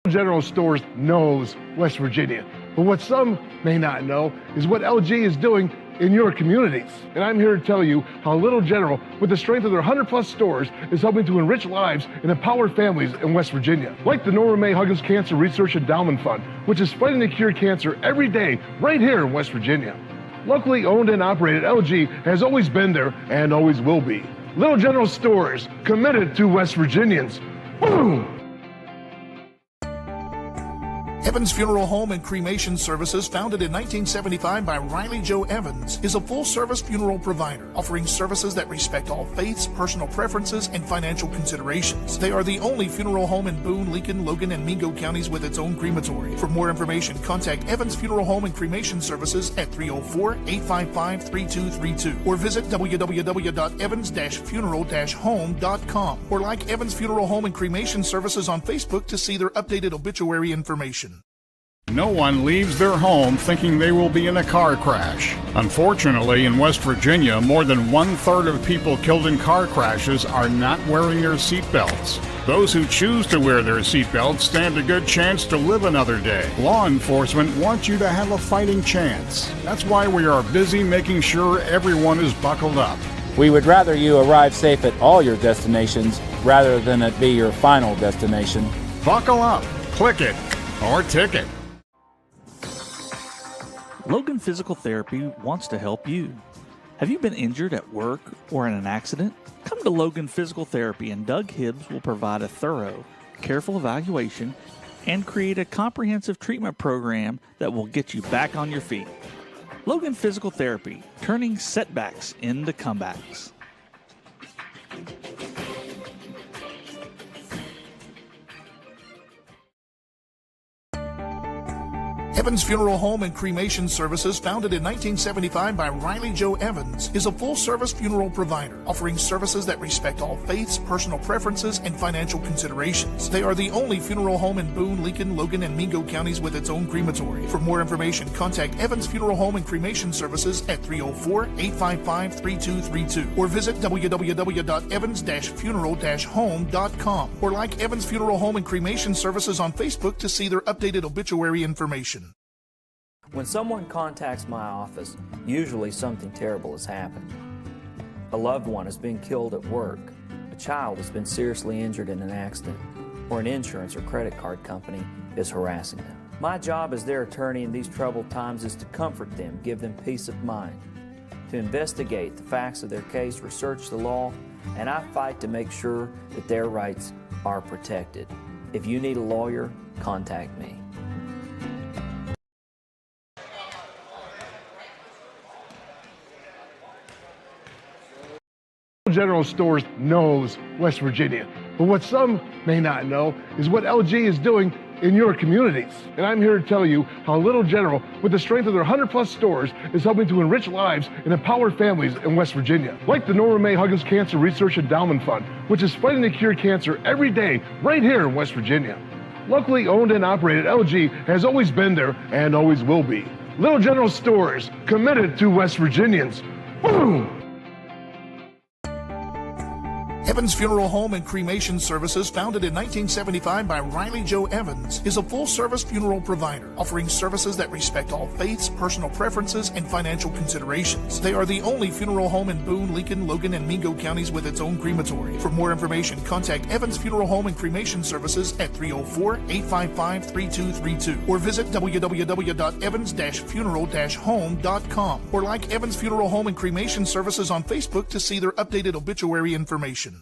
Speaker 2: General Stores knows West Virginia, but what some may not know is what LG is doing in your communities. And I'm here to tell you how Little General, with the strength of their 100+ stores, is helping to enrich lives and empower families in West Virginia. Like the Norma May Huggins Cancer Research Endowment Fund, which is fighting to cure cancer every day right here in West Virginia. Locally owned and operated, LG has always been there and always will be. Little General Stores, committed to West Virginians. Boom!
Speaker 13: Evans Funeral Home and Cremation Services, founded in 1975 by Riley Joe Evans, is a full-service funeral provider, offering services that respect all faiths, personal preferences, and financial considerations. They are the only funeral home in Boone, Lincoln, Logan, and Mingo counties with its own crematory. For more information, contact Evans Funeral Home and Cremation Services at 304-855-3232 or visit www.evans-funeral-home.com or like Evans Funeral Home and Cremation Services on Facebook to see their updated obituary information.
Speaker 14: No one leaves their home thinking they will be in a car crash. Unfortunately, in West Virginia, more than 1/3 of people killed in car crashes are not wearing their seatbelts. Those who choose to wear their seatbelts stand a good chance to live another day. Law enforcement wants you to have a fighting chance. That's why we are busy making sure everyone is buckled up.
Speaker 15: We would rather you arrive safe at all your destinations rather than it be your final destination.
Speaker 14: Buckle up, click it, or ticket.
Speaker 16: Logan Physical Therapy wants to help you. Have you been injured at work or in an accident? Come to Logan Physical Therapy and Doug Hibbs will provide a thorough, careful evaluation and create a comprehensive treatment program that will get you back on your feet. Logan Physical Therapy, turning setbacks into comebacks.
Speaker 13: Evans Funeral Home and Cremation Services, founded in 1975 by Riley Joe Evans, is a full-service funeral provider, offering services that respect all faiths, personal preferences, and financial considerations. They are the only funeral home in Boone, Lincoln, Logan, and Mingo counties with its own crematory. For more information, contact Evans Funeral Home and Cremation Services at 304-855-3232 or visit www.evans-funeral-home.com or like Evans Funeral Home and Cremation Services on Facebook to see their updated obituary information.
Speaker 17: When someone contacts my office, usually something terrible has happened. A loved one has been killed at work. A child has been seriously injured in an accident, or an insurance or credit card company is harassing them. My job as their attorney in these troubled times is to comfort them, give them peace of mind, to investigate the facts of their case, research the law, and I fight to make sure that their rights are protected. If you need a lawyer, contact me.
Speaker 2: General Stores knows West Virginia, but what some may not know is what LG is doing in your communities. And I'm here to tell you how Little General, with the strength of their 100+ stores, is helping to enrich lives and empower families in West Virginia. Like the Norma May Huggins Cancer Research Endowment Fund, which is fighting to cure cancer every day right here in West Virginia. Locally owned and operated, LG has always been there and always will be. Little General Stores, committed to West Virginians. Boom!
Speaker 13: Evans Funeral Home and Cremation Services, founded in 1975 by Riley Joe Evans, is a full-service funeral provider, offering services that respect all faiths, personal preferences, and financial considerations. They are the only funeral home in Boone, Lincoln, Logan, and Mingo counties with its own crematory. For more information, contact Evans Funeral Home and Cremation Services at 304-855-3232 or visit www.evans-funeral-home.com or like Evans Funeral Home and Cremation Services on Facebook to see their updated obituary information.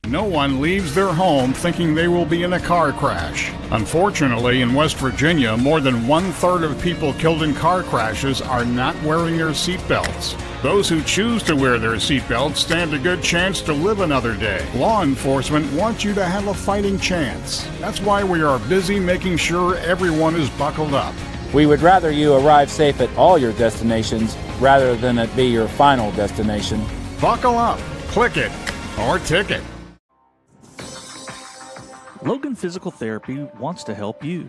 Speaker 14: No one leaves their home thinking they will be in a car crash. Unfortunately, in West Virginia, more than 1/3 of people killed in car crashes are not wearing their seatbelts. Those who choose to wear their seatbelts stand a good chance to live another day. Law enforcement wants you to have a fighting chance. That's why we are busy making sure everyone is buckled up.
Speaker 15: We would rather you arrive safe at all your destinations rather than it be your final destination.
Speaker 14: Buckle up, click it, or ticket.
Speaker 16: Logan Physical Therapy wants to help you.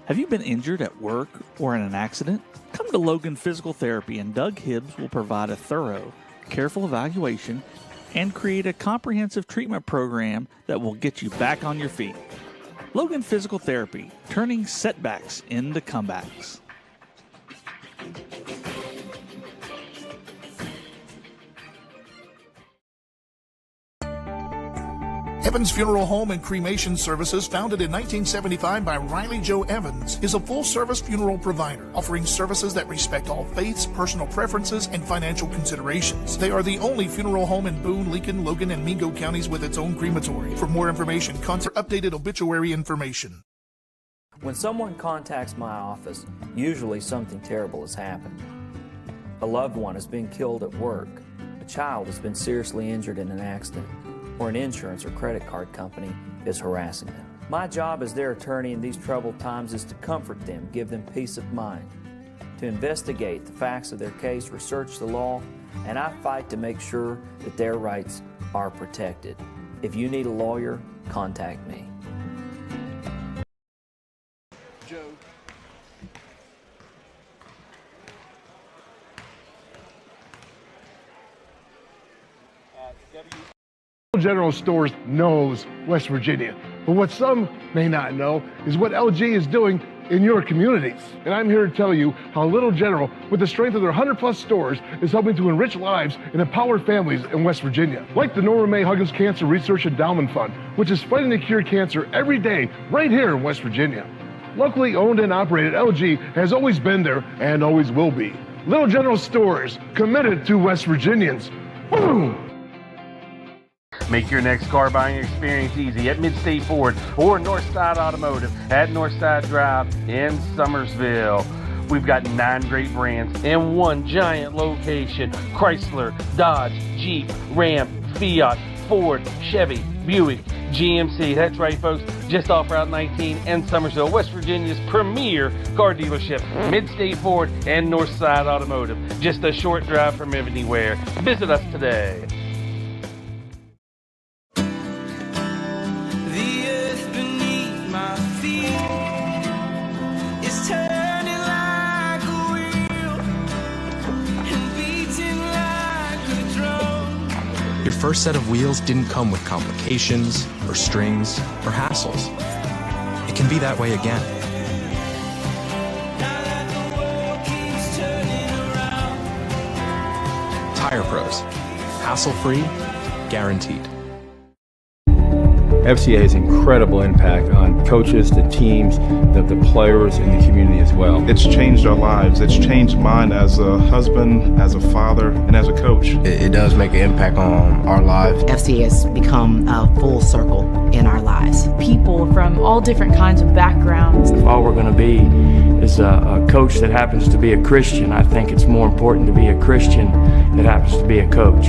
Speaker 16: Have you been injured at work or in an accident? Come to Logan Physical Therapy and Doug Hibbs will provide a thorough, careful evaluation and create a comprehensive treatment program that will get you back on your feet. Logan Physical Therapy, turning setbacks into comebacks.
Speaker 13: Evans Funeral Home and Cremation Services, founded in 1975 by Riley Joe Evans, is a full-service funeral provider, offering services that respect all faiths, personal preferences, and financial considerations. They are the only funeral home in Boone, Lincoln, Logan, and Mingo counties with its own crematory. For more information, contact updated obituary information.
Speaker 17: When someone contacts my office, usually something terrible has happened. A loved one has been killed at work. A child has been seriously injured in an accident, or an insurance or credit card company is harassing them. My job as their attorney in these troubled times is to comfort them, give them peace of mind, to investigate the facts of their case, research the law, and I fight to make sure that their rights are protected. If you need a lawyer, contact me.
Speaker 2: General Stores knows West Virginia, but what some may not know is what LG is doing in your communities. And I'm here to tell you how Little General, with the strength of their 100+ stores, is helping to enrich lives and empower families in West Virginia. Like the Norma May Huggins Cancer Research Endowment Fund, which is fighting to cure cancer every day right here in West Virginia. Locally owned and operated, LG has always been there and always will be. Little General Stores, committed to West Virginians. Boom!
Speaker 3: Make your next car buying experience easy at Midstate Ford or Northside Automotive at Northside Drive in Summersville. We've got 9 great brands in one giant location: Chrysler, Dodge, Jeep, Ram, Fiat, Ford, Chevy, Buick, GMC. That's right, folks, just off Route 19 in Summersville, West Virginia's premier car dealership. Midstate Ford and Northside Automotive, just a short drive from anywhere. Visit us today.
Speaker 4: Your first set of wheels didn't come with complications, or strings, or hassles. It can be that way again. Tire Pros. Hassle-free, guaranteed.
Speaker 5: FCA has incredible impact on coaches, the teams, the players, and the community as well.
Speaker 6: It's changed our lives. It's changed mine as a husband, as a father, and as a coach.
Speaker 7: It does make an impact on our lives.
Speaker 8: FCA has become a full circle in our lives.
Speaker 9: People from all different kinds of backgrounds.
Speaker 10: If all we're going to be is a coach that happens to be a Christian, I think it's more important to be a Christian that happens to be a coach.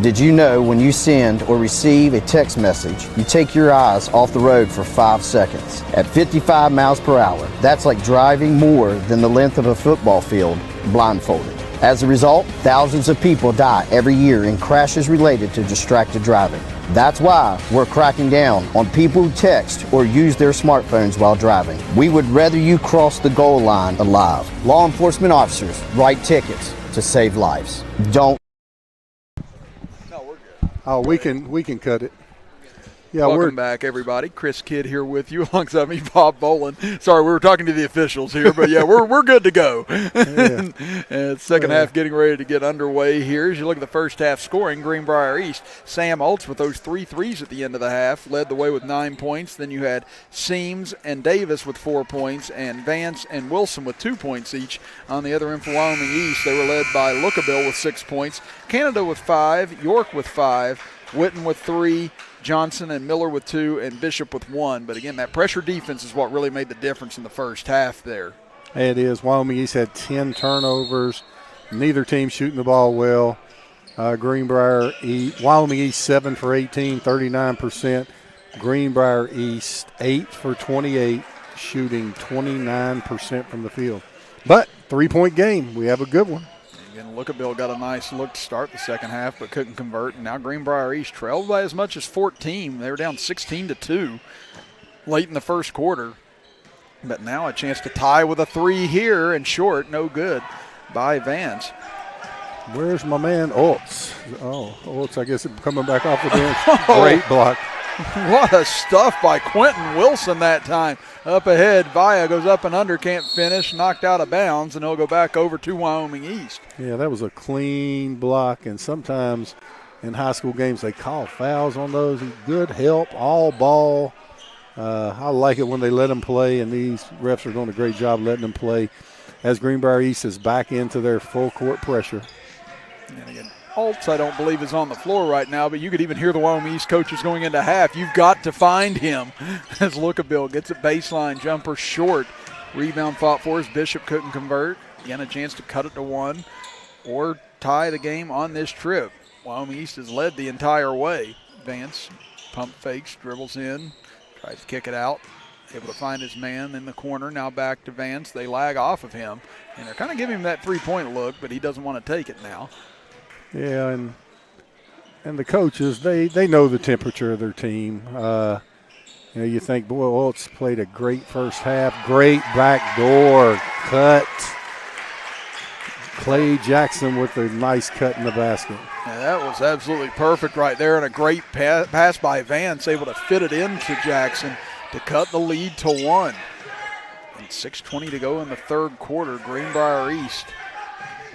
Speaker 18: Did you know when you send or receive a text message, you take your eyes off the road for 5 seconds? At 55 miles per hour, that's like driving more than the length of a football field blindfolded. As a result, thousands of people die every year in crashes related to distracted driving. That's why we're cracking down on people who text or use their smartphones while driving. We would rather you cross the goal line alive. Law enforcement officers write tickets to save lives. Don't.
Speaker 11: Oh, we can cut it. Yeah,
Speaker 1: welcome back, everybody. Chris Kidd here with you, alongside me, Bob Boland. Sorry, we were talking to the officials here, but yeah, we're good to go. Yeah. And second half getting ready to get underway here. As you look at the first half scoring, Greenbrier East, Sam Oltz with those 3 threes at the end of the half led the way with 9 points. Then you had Seams and Davis with 4 points, and Vance and Wilson with 2 points each. On the other end for Wyoming East, they were led by Lookaville with 6 points, Canada with 5, York with 5, Witten with 3, Johnson and Miller with 2, and Bishop with 1. But again, that pressure defense is what really made the difference in the first half there.
Speaker 11: It is. Wyoming East had 10 turnovers. Neither team shooting the ball well. Wyoming East 7 for 18, 39%. Greenbrier East 8 for 28, shooting 29% from the field. But 3-point game. We have a good one.
Speaker 1: Again, Lookaville got a nice look to start the second half, but couldn't convert. And now Greenbrier East trailed by as much as 14. They were down 16-2 late in the first quarter. But now a chance to tie with a 3 here, and short, no good by Vance.
Speaker 11: Where's my man Oltz? Oh, Oltz, I guess, coming back off the bench. Great block.
Speaker 1: What a stuff by Quentin Wilson that time. Up ahead, Vaya goes up and under, can't finish, knocked out of bounds, and he'll go back over to Wyoming East.
Speaker 11: Yeah, that was a clean block, and sometimes in high school games they call fouls on those. Good help, all ball. I like it when they let them play, and these refs are doing a great job letting them play as Greenbrier East is back into their full court pressure.
Speaker 1: And again, Oltz, I don't believe, is on the floor right now, but you could even hear the Wyoming East coaches going into half. You've got to find him as Lookaville gets a baseline jumper short. Rebound fought for as Bishop couldn't convert. Again, a chance to cut it to 1 or tie the game on this trip. Wyoming East has led the entire way. Vance pump fakes, dribbles in, tries to kick it out. Able to find his man in the corner. Now back to Vance. They lag off of him, and they're kind of giving him that three-point look, but he doesn't want to take it now.
Speaker 11: Yeah, and the coaches, they know the temperature of their team. You think, boy, Oltz played a great first half. Great backdoor cut. Clay Jackson with a nice cut in the basket.
Speaker 1: Yeah, that was absolutely perfect right there, and a great pass by Vance, able to fit it into Jackson to cut the lead to 1. And 6:20 to go in the third quarter. Greenbrier East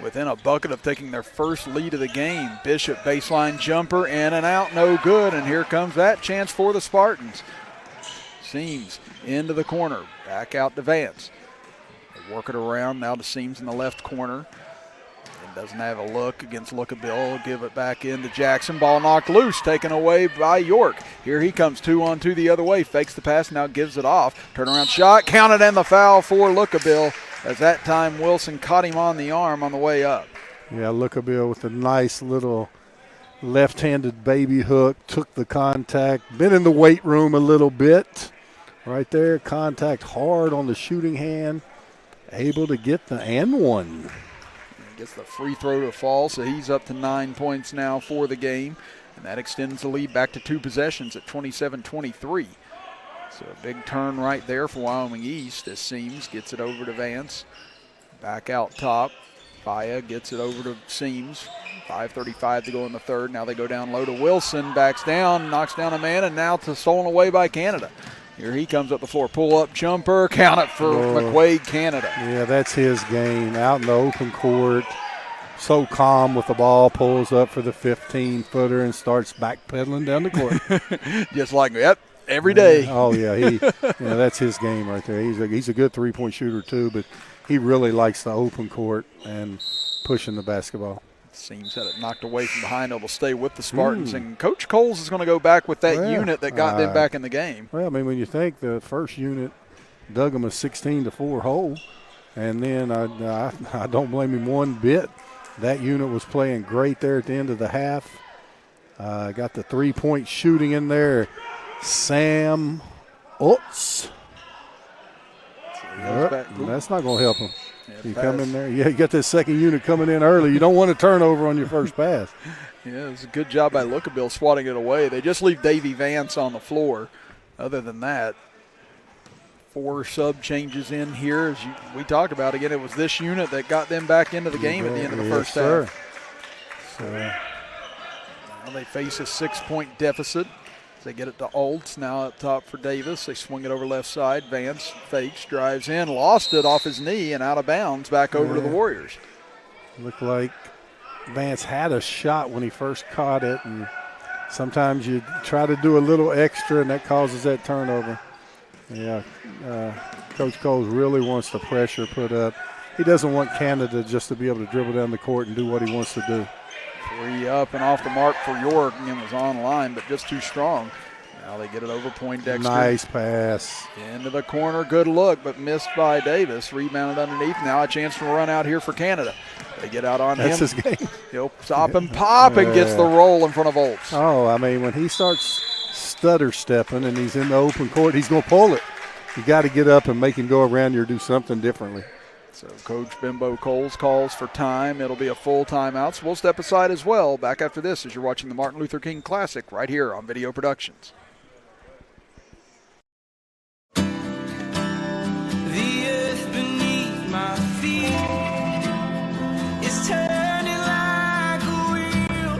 Speaker 1: within a bucket of taking their first lead of the game. Bishop baseline jumper, in and out, no good. And here comes that chance for the Spartans. Seams into the corner, back out to Vance. They work it around now to Seams in the left corner. And doesn't have a look against Lookaville. Give it back into Jackson. Ball knocked loose, taken away by York. Here he comes, 2-on-2 the other way. Fakes the pass, now gives it off. Turnaround shot, counted, and the foul for Lookaville. As that time Wilson caught him on the arm on the way up.
Speaker 11: Yeah, Lookaville with a nice little left-handed baby hook, took the contact, been in the weight room a little bit. Right there, contact hard on the shooting hand, able to get the and one.
Speaker 1: Gets the free throw to fall, so he's up to 9 points now for the game, and that extends the lead back to 2 possessions at 27-23. So a big turn right there for Wyoming East as Seams gets it over to Vance. Back out top. Faya gets it over to Seams. 5:35 to go in the third. Now they go down low to Wilson. Backs down, knocks down a man, and now to stolen away by Canada. Here he comes up the floor. Pull-up jumper. Count it for McQuaid, Canada.
Speaker 11: Yeah, that's his game. Out in the open court. So calm with the ball. Pulls up for the 15-footer and starts backpedaling down the court.
Speaker 1: Just like, yep. Every day.
Speaker 11: Oh, yeah. That's his game right there. He's a good three-point shooter, too, but he really likes the open court and pushing the basketball.
Speaker 1: Seems had it knocked away from behind. It'll stay with the Spartans. And Coach Coles is going to go back with that unit that got them back in the game.
Speaker 11: Well, I mean, when you think the first unit dug them a 16-4 hole, and then I don't blame him one bit. That unit was playing great there at the end of the half. Got the three-point shooting in there. Sam Utz. That's not going to help him. You come in there. Yeah, you got this second unit coming in early. You don't want a turnover on your first pass.
Speaker 1: Yeah, it was a good job by Lookabill swatting it away. They just leave Davey Vance on the floor. Other than that, 4 sub changes in here. As we talked about, again, it was this unit that got them back into the game at the end of the first half. So now they face a 6-point deficit. They get it to Olds, now up top for Davis. They swing it over left side. Vance fakes, drives in, lost it off his knee and out of bounds back over to the Warriors.
Speaker 11: Looked like Vance had a shot when he first caught it, and sometimes you try to do a little extra, and that causes that turnover. Yeah, Coach Coles really wants the pressure put up. He doesn't want Canada just to be able to dribble down the court and do what he wants to do.
Speaker 1: 3 up and off the mark for York. Again, was on line, but just too strong. Now they get it over Poindexter.
Speaker 11: Nice pass.
Speaker 1: Into the corner, good look, but missed by Davis. Rebounded underneath. Now a chance to run out here for Canada. They get out on him.
Speaker 11: That's his game.
Speaker 1: He'll stop and pop and gets the roll in front of Olds.
Speaker 11: Oh, I mean, when he starts stutter stepping and he's in the open court, he's going to pull it. You got to get up and make him go around you or do something differently.
Speaker 1: So Coach Bimbo Coles calls for time. It'll be a full timeout, so we'll step aside as well. Back after this as you're watching the Martin Luther King Classic right here on Video Productions.
Speaker 19: The earth beneath my feet is turning like a wheel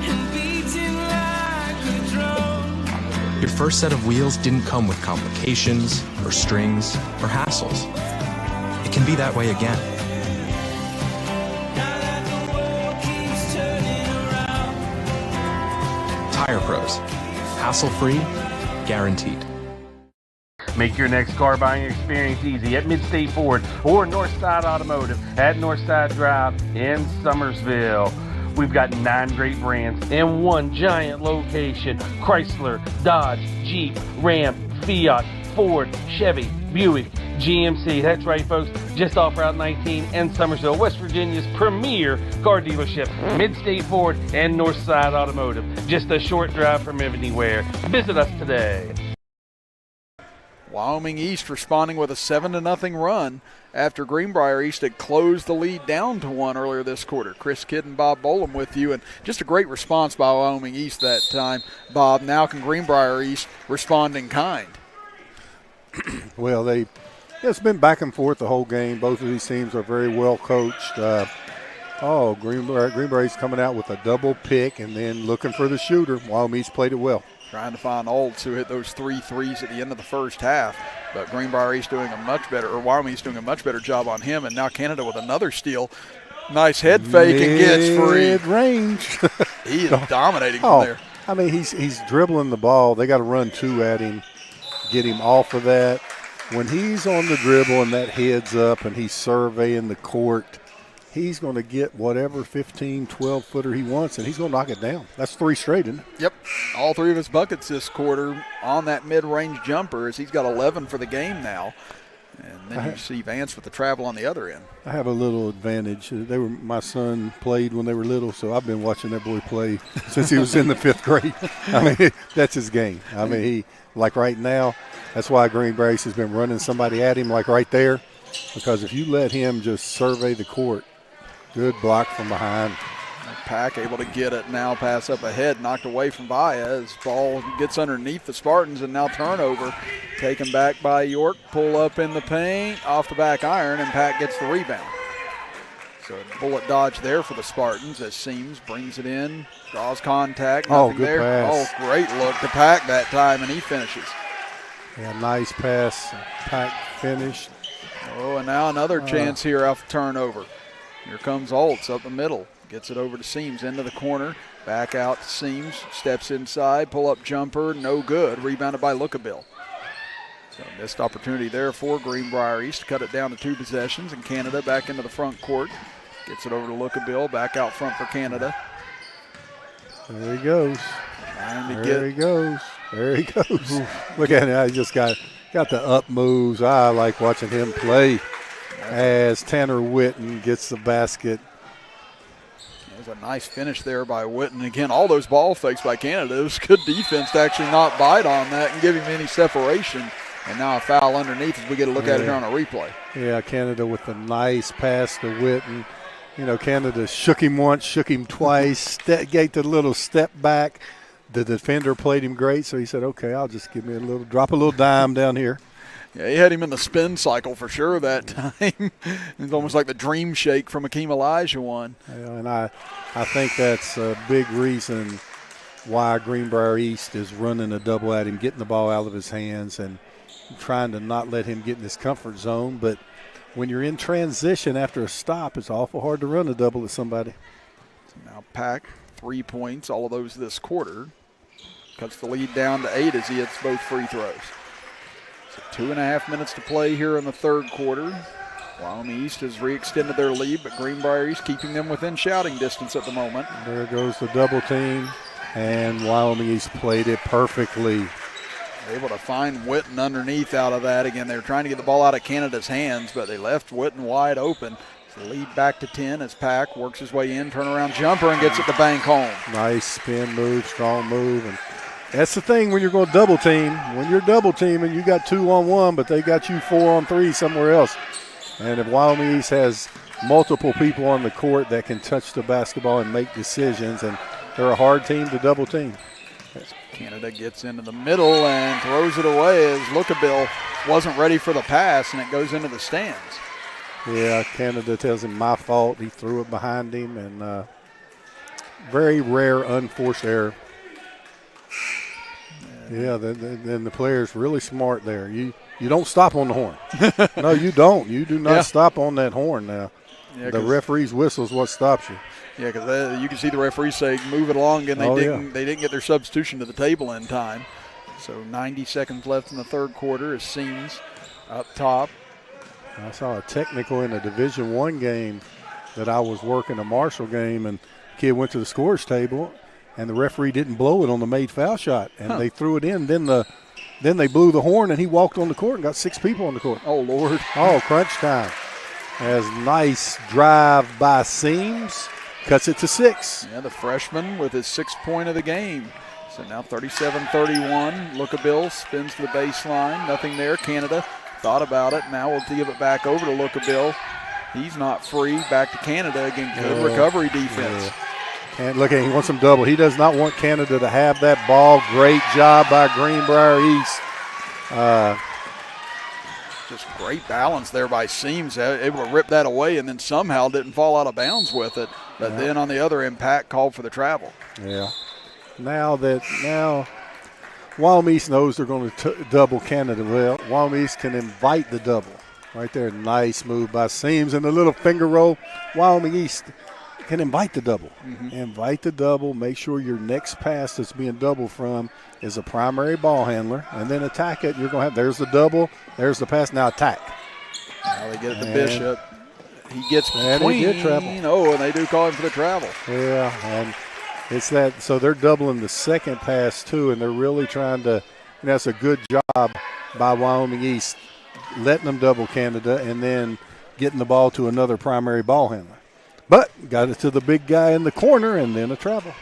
Speaker 19: and beating like a drum.
Speaker 4: Your first set of wheels didn't come with complications or strings or hassles. It can be that way again. Tire Pros. Hassle-free, guaranteed.
Speaker 3: Make your next car buying experience easy at Mid-State Ford or Northside Automotive at Northside Drive in Summersville. We've got 9 great brands in one giant location. Chrysler, Dodge, Jeep, Ram, Fiat, Ford, Chevy, Buick, GMC. That's right, folks. Just off Route 19 in Summersville, West Virginia's premier car dealership. Mid-State Ford and Northside Automotive. Just a short drive from anywhere. Visit us today.
Speaker 1: Wyoming East responding with a 7-0 run after Greenbrier East had closed the lead down to 1 earlier this quarter. Chris Kidd and Bob Bolam with you, and just a great response by Wyoming East that time. Bob, now can Greenbrier East respond in kind?
Speaker 11: Well, it's been back and forth the whole game. Both of these teams are very well coached. Greenbrier East coming out with a double pick and then looking for the shooter. Wyoming East played it well.
Speaker 1: Trying to find Olds, who hit those 3 threes at the end of the first half. But Greenbrier East doing a much better, or Wyoming East doing a much better job on him. And now Canada with another steal. Nice head fake and gets free.
Speaker 11: Mid-range.
Speaker 1: He is dominating from there.
Speaker 11: I mean, he's dribbling the ball. They got to run 2 at him, get him off of that. When he's on the dribble and that head's up and he's surveying the court, he's going to get whatever 15, 12-footer he wants, and he's going to knock it down. That's 3 straight, isn't it?
Speaker 1: Yep. All 3 of his buckets this quarter on that mid-range jumper as he's got 11 for the game now. And then you see Vance with the travel on the other end.
Speaker 11: I have a little advantage. My son played when they were little, so I've been watching that boy play since he was in the 5th grade. I mean, that's his game. I mean, he, like right now, that's why Greenbrier has been running somebody at him like right there, because if you let him just survey the court, good block from behind.
Speaker 1: Pack able to get it now, pass up ahead, knocked away from Baez. Ball gets underneath the Spartans, and now turnover. Taken back by York, pull up in the paint, off the back iron, and Pack gets the rebound. So bullet dodge there for the Spartans as Seams brings it in, draws contact, nothing
Speaker 11: good
Speaker 1: there.
Speaker 11: pass.
Speaker 1: Oh, great look to Pack that time, and he finishes.
Speaker 11: Yeah, nice pass. Pack finished.
Speaker 1: Oh, and now another chance here off turnover. Here comes Oltz up the middle. Gets it over to Seams, into the corner. Back out to Seams, steps inside, pull-up jumper, no good. Rebounded by Lookabill. So missed opportunity there for Greenbrier East to cut it down to 2 possessions, and Canada back into the front court. Gets it over to Lookabill, back out front for Canada.
Speaker 11: There he goes.
Speaker 1: There
Speaker 11: he goes. There he goes. Look at him. He just got the up moves. I like watching him play as Tanner Witten gets the basket.
Speaker 1: There's a nice finish there by Witten. Again, all those ball fakes by Canada. It was good defense to actually not bite on that and give him any separation. And now a foul underneath as we get a look at it here on a replay.
Speaker 11: Yeah, Canada with a nice pass to Witten. You know, Canada shook him once, shook him twice, gave the little step back. The defender played him great, so he said, okay, I'll just drop a little dime down here.
Speaker 1: Yeah, he had him in the spin cycle for sure that time. It's almost like the dream shake from Akeem Olajuwon.
Speaker 11: Yeah, and I think that's a big reason why Greenbrier East is running a double at him, getting the ball out of his hands and trying to not let him get in his comfort zone. But when you're in transition after a stop, it's awful hard to run a double at somebody.
Speaker 1: So now Pack, 3 points, all of those this quarter. Cuts the lead down to 8 as he hits both free throws. So 2.5 minutes to play here in the third quarter. Wyoming East has re-extended their lead, but Greenbrier East keeping them within shouting distance at the moment.
Speaker 11: There goes the double team, and Wyoming East played it perfectly.
Speaker 1: Able to find Witten underneath out of that. Again, they were trying to get the ball out of Canada's hands, but they left Witten wide open. So lead back to 10 as Pack works his way in, turnaround jumper, and gets it to bank home.
Speaker 11: Nice spin move, strong move, and that's the thing when you're going to double team. When you're double teaming, you got 2-on-1, but they got you 4-on-3 somewhere else. And if Wyoming East has multiple people on the court that can touch the basketball and make decisions, and they're a hard team to double team.
Speaker 1: Canada gets into the middle and throws it away as Lookabill wasn't ready for the pass, and it goes into the stands.
Speaker 11: Yeah, Canada tells him my fault. He threw it behind him, and very rare unforced error. Yeah, then the player's really smart there. You don't stop on the horn. No, you don't. You do not stop on that horn now. Yeah, the referee's whistle is what stops you.
Speaker 1: Yeah, because you can see the referees say move it along, and they didn't get their substitution to the table in time. So 90 seconds left in the third quarter as Seams up top.
Speaker 11: I saw a technical in a Division I game that I was working, a Marshall game, and the kid went to the scores table, and the referee didn't blow it on the made foul shot, and they threw it in. Then they blew the horn, and he walked on the court and got 6 people on the court.
Speaker 1: Oh, Lord.
Speaker 11: Oh, crunch time. As nice drive by Seams, cuts it to 6.
Speaker 1: Yeah, the freshman with his 6th point of the game. So now 37-31. Lookabill spins to the baseline. Nothing there. Canada thought about it. Now we'll give it back over to Lookabill. He's not free. Back to Canada. Again, good recovery defense.
Speaker 11: Yeah. And look at him, he wants some double. He does not want Canada to have that ball. Great job by Greenbrier East.
Speaker 1: Just great balance there by Seams, able to rip that away and then somehow didn't fall out of bounds with it. But then on the other end, Pack called for the travel.
Speaker 11: Yeah. Now Wyoming East knows they're going to double Canada. Well, Wyoming East can invite the double. Right there, nice move by Seams and the little finger roll. Wyoming East can invite the double. Invite the double. Make sure your next pass that's being doubled from is a primary ball handler, and then attack it. You're going to have, there's the double, there's the pass, now attack.
Speaker 1: Now they get it to Bishop. He gets
Speaker 11: between. He did travel.
Speaker 1: Oh, and they do call him for the travel.
Speaker 11: Yeah, and it's that, so they're doubling the second pass too, and they're really trying to, that's a good job by Wyoming East letting them double Canada, and then getting the ball to another primary ball handler. But got it to the big guy in the corner, and then a travel.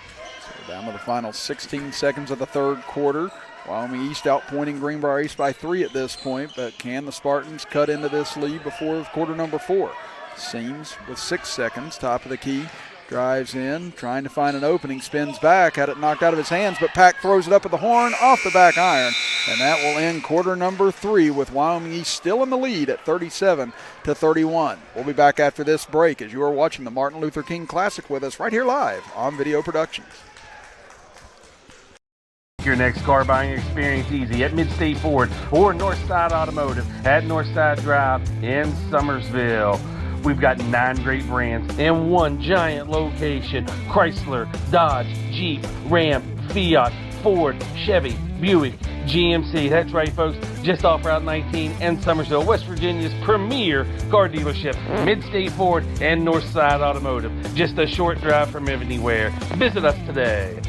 Speaker 1: So down to the final 16 seconds of the third quarter. Wyoming East outpointing Greenbrier East by 3 at this point, but can the Spartans cut into this lead before quarter number 4? Seams with 6 seconds, top of the key, drives in, trying to find an opening, spins back, had it knocked out of his hands, but Pack throws it up at the horn, off the back iron, and that will end quarter number 3 with Wyoming East still in the lead at 37-31. We'll be back after this break as you are watching the Martin Luther King Classic with us right here live on Video Productions.
Speaker 3: Your next car buying experience easy at Midstate Ford or Northside Automotive at Northside Drive in Summersville. We've got 9 great brands in one giant location: Chrysler, Dodge, Jeep, Ram, Fiat, Ford, Chevy, Buick, GMC. That's right, folks, just off Route 19 in Summersville, West Virginia's premier car dealership, Midstate Ford and Northside Automotive. Just a short drive from anywhere. Visit us today.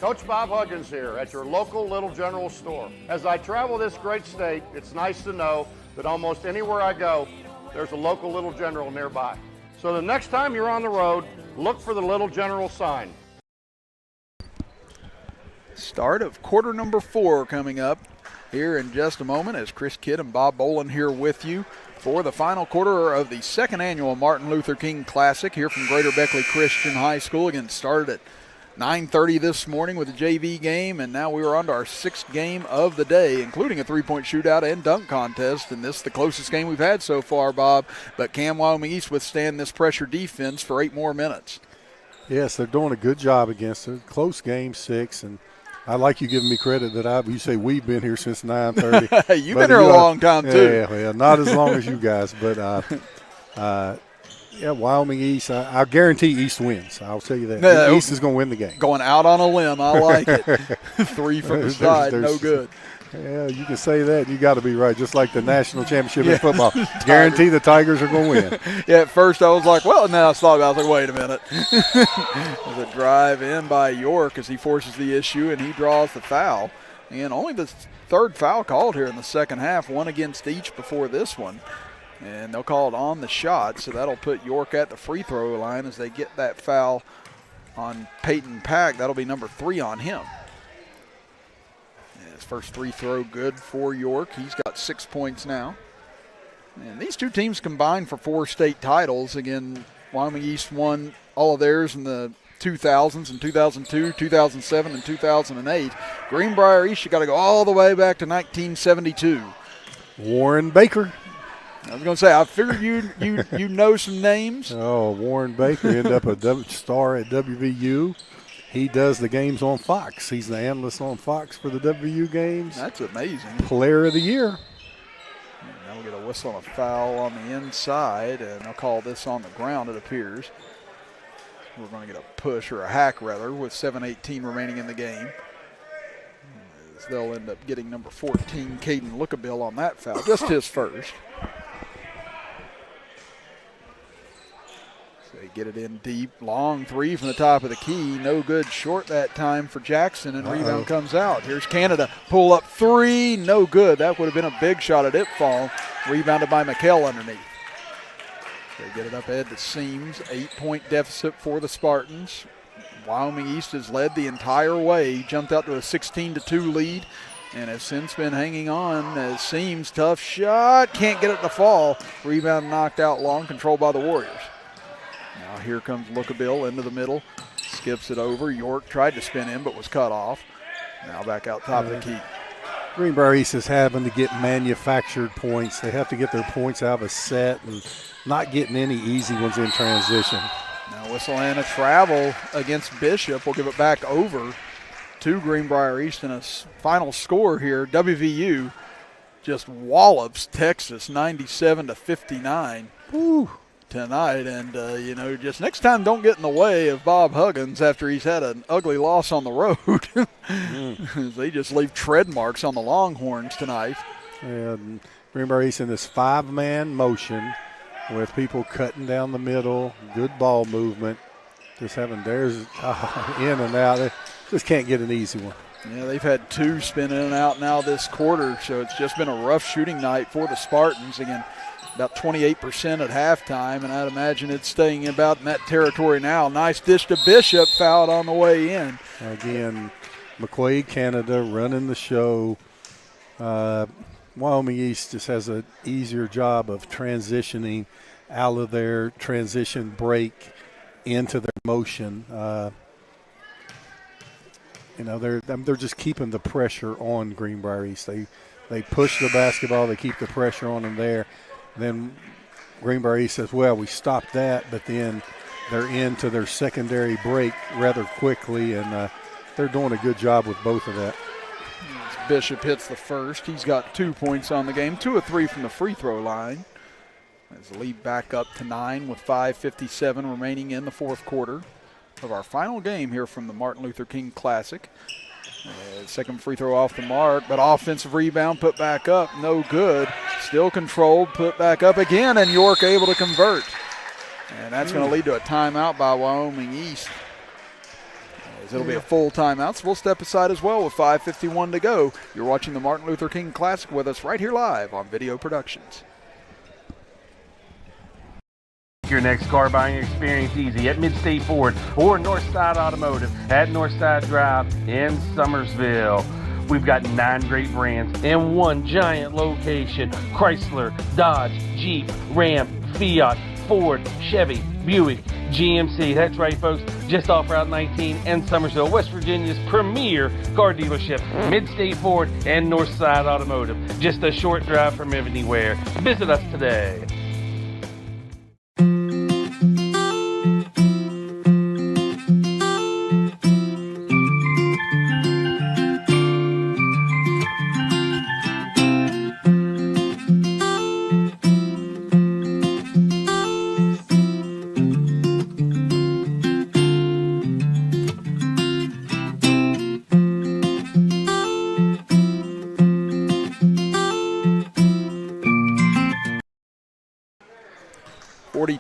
Speaker 12: Coach Bob Huggins here at your local Little General store. As I travel this great state, it's nice to know that almost anywhere I go, there's a local Little General nearby. So the next time you're on the road, look for the Little General sign.
Speaker 1: Start of quarter number 4 coming up here in just a moment as Chris Kidd and Bob Bolin here with you for the final quarter of the second annual Martin Luther King Classic here from Greater Beckley Christian High School. Again, started at 9:30 this morning with a JV game, and now we are on to our 6th game of the day, including a 3-point shootout and dunk contest, and this is the closest game we've had so far, Bob. But can Wyoming East withstand this pressure defense for 8 more minutes?
Speaker 11: Yes, they're doing a good job against it. Close game, 6, and I like you giving me credit that you say we've been here since 9:30.
Speaker 1: You've been here a long time, too.
Speaker 11: Yeah, not as long as you guys, but yeah, Wyoming East, I guarantee East wins. I'll tell you that.
Speaker 1: No,
Speaker 11: East is going to win the game.
Speaker 1: Going out on a limb, I like it. 3 from the side, no good.
Speaker 11: Yeah, you can say that. You got to be right, just like the national championship in football. Guarantee the Tigers are going to win.
Speaker 1: Yeah, at first I was like, well, now I thought about it. I was like, wait a minute. There's a drive in by York as he forces the issue, and he draws the foul. And only the 3rd foul called here in the second half, 1 against each before this one. And they'll call it on the shot, so that'll put York at the free throw line as they get that foul on Peyton Pack. That'll be number 3 on him. And his first free throw good for York. He's got 6 points now. And these two teams combined for 4 state titles. Again, Wyoming East won all of theirs in the 2000s in 2002, 2007, and 2008. Greenbrier East, you got to go all the way back to 1972.
Speaker 11: Warren Baker.
Speaker 1: I was going to say, I figured you know some names.
Speaker 11: Oh, Warren Baker ended up a star at WVU. He does the games on Fox. He's the analyst on Fox for the WVU games.
Speaker 1: That's amazing.
Speaker 11: Player of the year.
Speaker 1: And now we'll get a whistle and a foul on the inside, and they'll call this on the ground, it appears. We're going to get a push, or a hack rather, with 7:18 remaining in the game. As they'll end up getting number 14, Caden Lookabill, on that foul, just his first. They get it in deep, long 3 from the top of the key. No good, short that time for Jackson, and rebound comes out. Here's Canada, pull up 3, no good. That would have been a big shot at it fall. Rebounded by McHale underneath. They get it up ahead to Seams. 8-point deficit for the Spartans. Wyoming East has led the entire way. Jumped out to a 16-2 lead and has since been hanging on as Seams, tough shot, can't get it to fall. Rebound knocked out long, controlled by the Warriors. Now here comes Lookabill into the middle, skips it over. York tried to spin in but was cut off. Now back out top of the key.
Speaker 11: Greenbrier East is having to get manufactured points. They have to get their points out of a set and not getting any easy ones in transition.
Speaker 1: Now whistle and a travel against Bishop. We'll give it back over to Greenbrier East in a final score here. WVU just wallops Texas 97-59.
Speaker 11: Woo.
Speaker 1: Tonight, and just next time don't get in the way of Bob Huggins after he's had an ugly loss on the road. They just leave tread marks on the Longhorns tonight.
Speaker 11: And Greenbrier East in this 5-man motion with people cutting down the middle, good ball movement, just having theirs in and out. They just can't get an easy one.
Speaker 1: Yeah, they've had 2 spin in and out now this quarter, so it's just been a rough shooting night for the Spartans. Again, about 28% at halftime, and I'd imagine it's staying about in that territory now. Nice dish to Bishop, fouled on the way in.
Speaker 11: Again, McQuaid, Canada, running the show. Wyoming East just has an easier job of transitioning out of their transition break into their motion. They're just keeping the pressure on Greenbrier East. They push the basketball, they keep the pressure on them there. Then Greenbrier East says, well, we stopped that, but then they're into their secondary break rather quickly, and they're doing a good job with both of that.
Speaker 1: As Bishop hits the first. He's got 2 points on the game, 2 of 3 from the free throw line. As the lead back up to 9 with 5:57 remaining in the fourth quarter of our final game here from the Martin Luther King Classic. Second free throw off the mark, but offensive rebound put back up, no good. Still controlled, put back up again, and York able to convert. And that's going to lead to a timeout by Wyoming East. As it'll be a full timeout, so we'll step aside as well with 5:51 to go. You're watching the Martin Luther King Classic with us right here live on Video Productions.
Speaker 3: Your next car buying experience easy at Mid-State Ford or Northside Automotive at Northside Drive in Summersville. We've got 9 great brands in one giant location: Chrysler, Dodge, Jeep, Ram, Fiat, Ford, Chevy, Buick, GMC. That's right, folks, just off Route 19 in Summersville, West Virginia's premier car dealership, Mid-State Ford and Northside Automotive. Just a short drive from anywhere. Visit us today.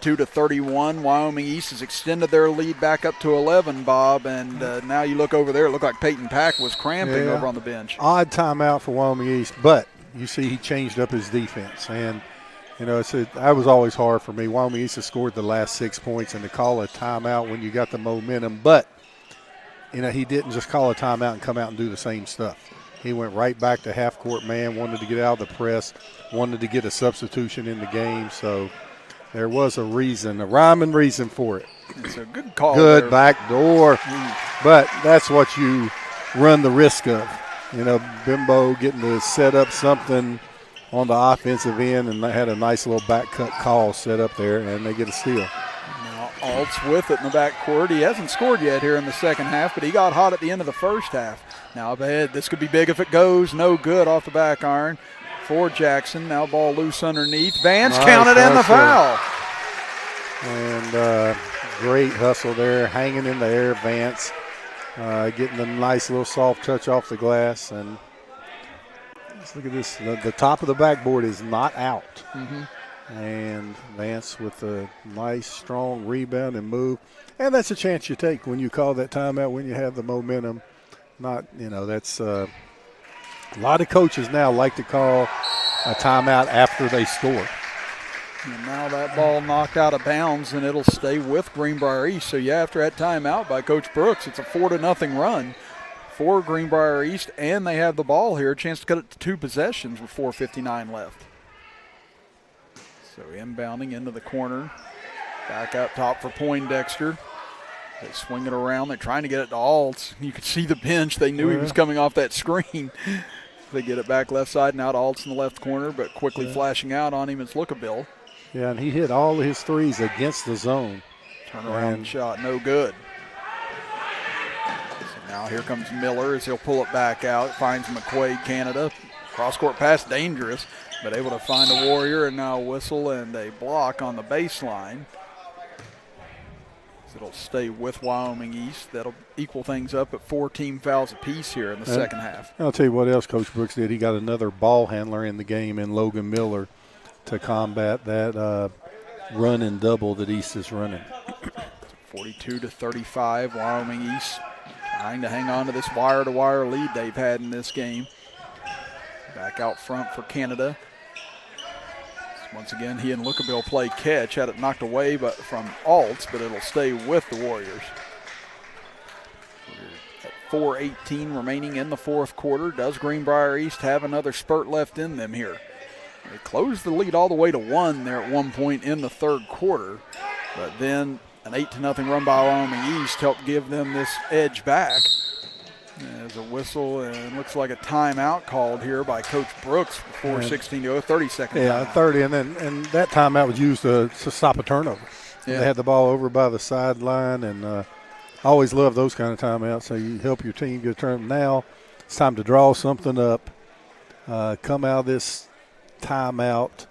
Speaker 1: To 31, Wyoming East has extended their lead back up to 11, Bob, and now you look over there, it looked like Peyton Pack was cramping over on the bench.
Speaker 11: Odd timeout for Wyoming East, but you see he changed up his defense, and that was always hard for me. Wyoming East has scored the last 6 points, and to call a timeout when you got the momentum, but he didn't just call a timeout and come out and do the same stuff. He went right back to half-court man, wanted to get out of the press, wanted to get a substitution in the game, so there was a reason, a rhyme and reason for it.
Speaker 1: It's a good call.
Speaker 11: Good
Speaker 1: there.
Speaker 11: back door. But that's what you run the risk of. Bimbo getting to set up something on the offensive end, and they had a nice little back cut call set up there, and they get a steal.
Speaker 1: Now Alt's with it in the backcourt. He hasn't scored yet here in the second half, but he got hot at the end of the first half. Now up ahead, this could be big if it goes. No good off the back iron for Jackson. Now ball loose underneath. Vance counted in the foul.
Speaker 11: And great hustle there, hanging in the air. Vance getting a nice little soft touch off the glass. And let's look at this. The top of the backboard is not out. And Vance with a nice, strong rebound and move. And that's a chance you take when you call that timeout, when you have the momentum. That's a lot of coaches now like to call a timeout after they score.
Speaker 1: And now that ball knocked out of bounds, and it'll stay with Greenbrier East. So, after that timeout by Coach Brooks, it's a 4-0 run for Greenbrier East, and they have the ball here. A chance to cut it to 2 possessions with 4:59 left. So, inbounding into the corner. Back up top for Poindexter. They swing it around. They're trying to get it to Alts. You could see the bench. They knew he was coming off that screen. They get it back left side, now to Alts in the left corner, but quickly flashing out on him is Lookabill.
Speaker 11: Yeah, and he hit all of his threes against the zone.
Speaker 1: Turnaround shot, no good. So now here comes Miller as he'll pull it back out. Finds McQuaid, Canada. Cross-court pass, dangerous, but able to find a Warrior, and now a whistle and a block on the baseline. It'll stay with Wyoming East. That'll equal things up at 4 team fouls apiece here in the second half.
Speaker 11: I'll tell you what else Coach Brooks did. He got another ball handler in the game in Logan Miller to combat that run and double that East is running.
Speaker 1: 42-35, Wyoming East trying to hang on to this wire-to-wire lead they've had in this game. Back out front for Canada. Once again, he and Lookabill play catch. Had it knocked away from Alt, but it'll stay with the Warriors. At 4:18 remaining in the fourth quarter. Does Greenbrier East have another spurt left in them here? They closed the lead all the way to 1 there at one point in the third quarter, but then an 8-0 run by Wyoming East helped give them this edge back. There's a whistle, and looks like a timeout called here by Coach Brooks before 16 to go, 30-second
Speaker 11: Yeah,
Speaker 1: timeout.
Speaker 11: 30, and that timeout was used to stop a turnover.
Speaker 1: Yeah.
Speaker 11: They had the ball over by the sideline, and I always love those kind of timeouts, so you help your team get a turn. Now it's time to draw something up, come out of this timeout,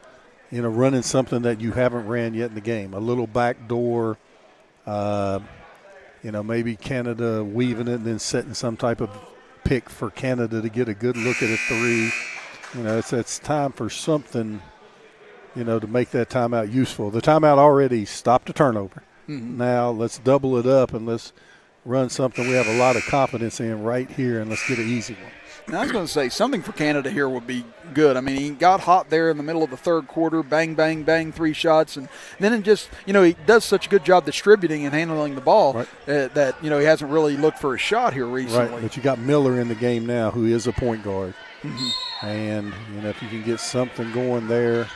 Speaker 11: running something that you haven't ran yet in the game, a little back door, maybe Canada weaving it and then setting some type of pick for Canada to get a good look at a three. It's time for something, to make that timeout useful. The timeout already stopped a turnover.
Speaker 1: Mm-hmm.
Speaker 11: Now let's double it up and let's run something we have a lot of confidence in right here, and let's get an easy one.
Speaker 1: Now, I was going to say something for Canada here would be good. I mean, he got hot there in the middle of the third quarter, bang, bang, bang, 3 shots. And then it just, he does such a good job distributing and handling the ball that, he hasn't really looked for a shot here recently.
Speaker 11: Right, but you got Miller in the game now, who is a point guard.
Speaker 1: Mm-hmm.
Speaker 11: And, if you can get something going there.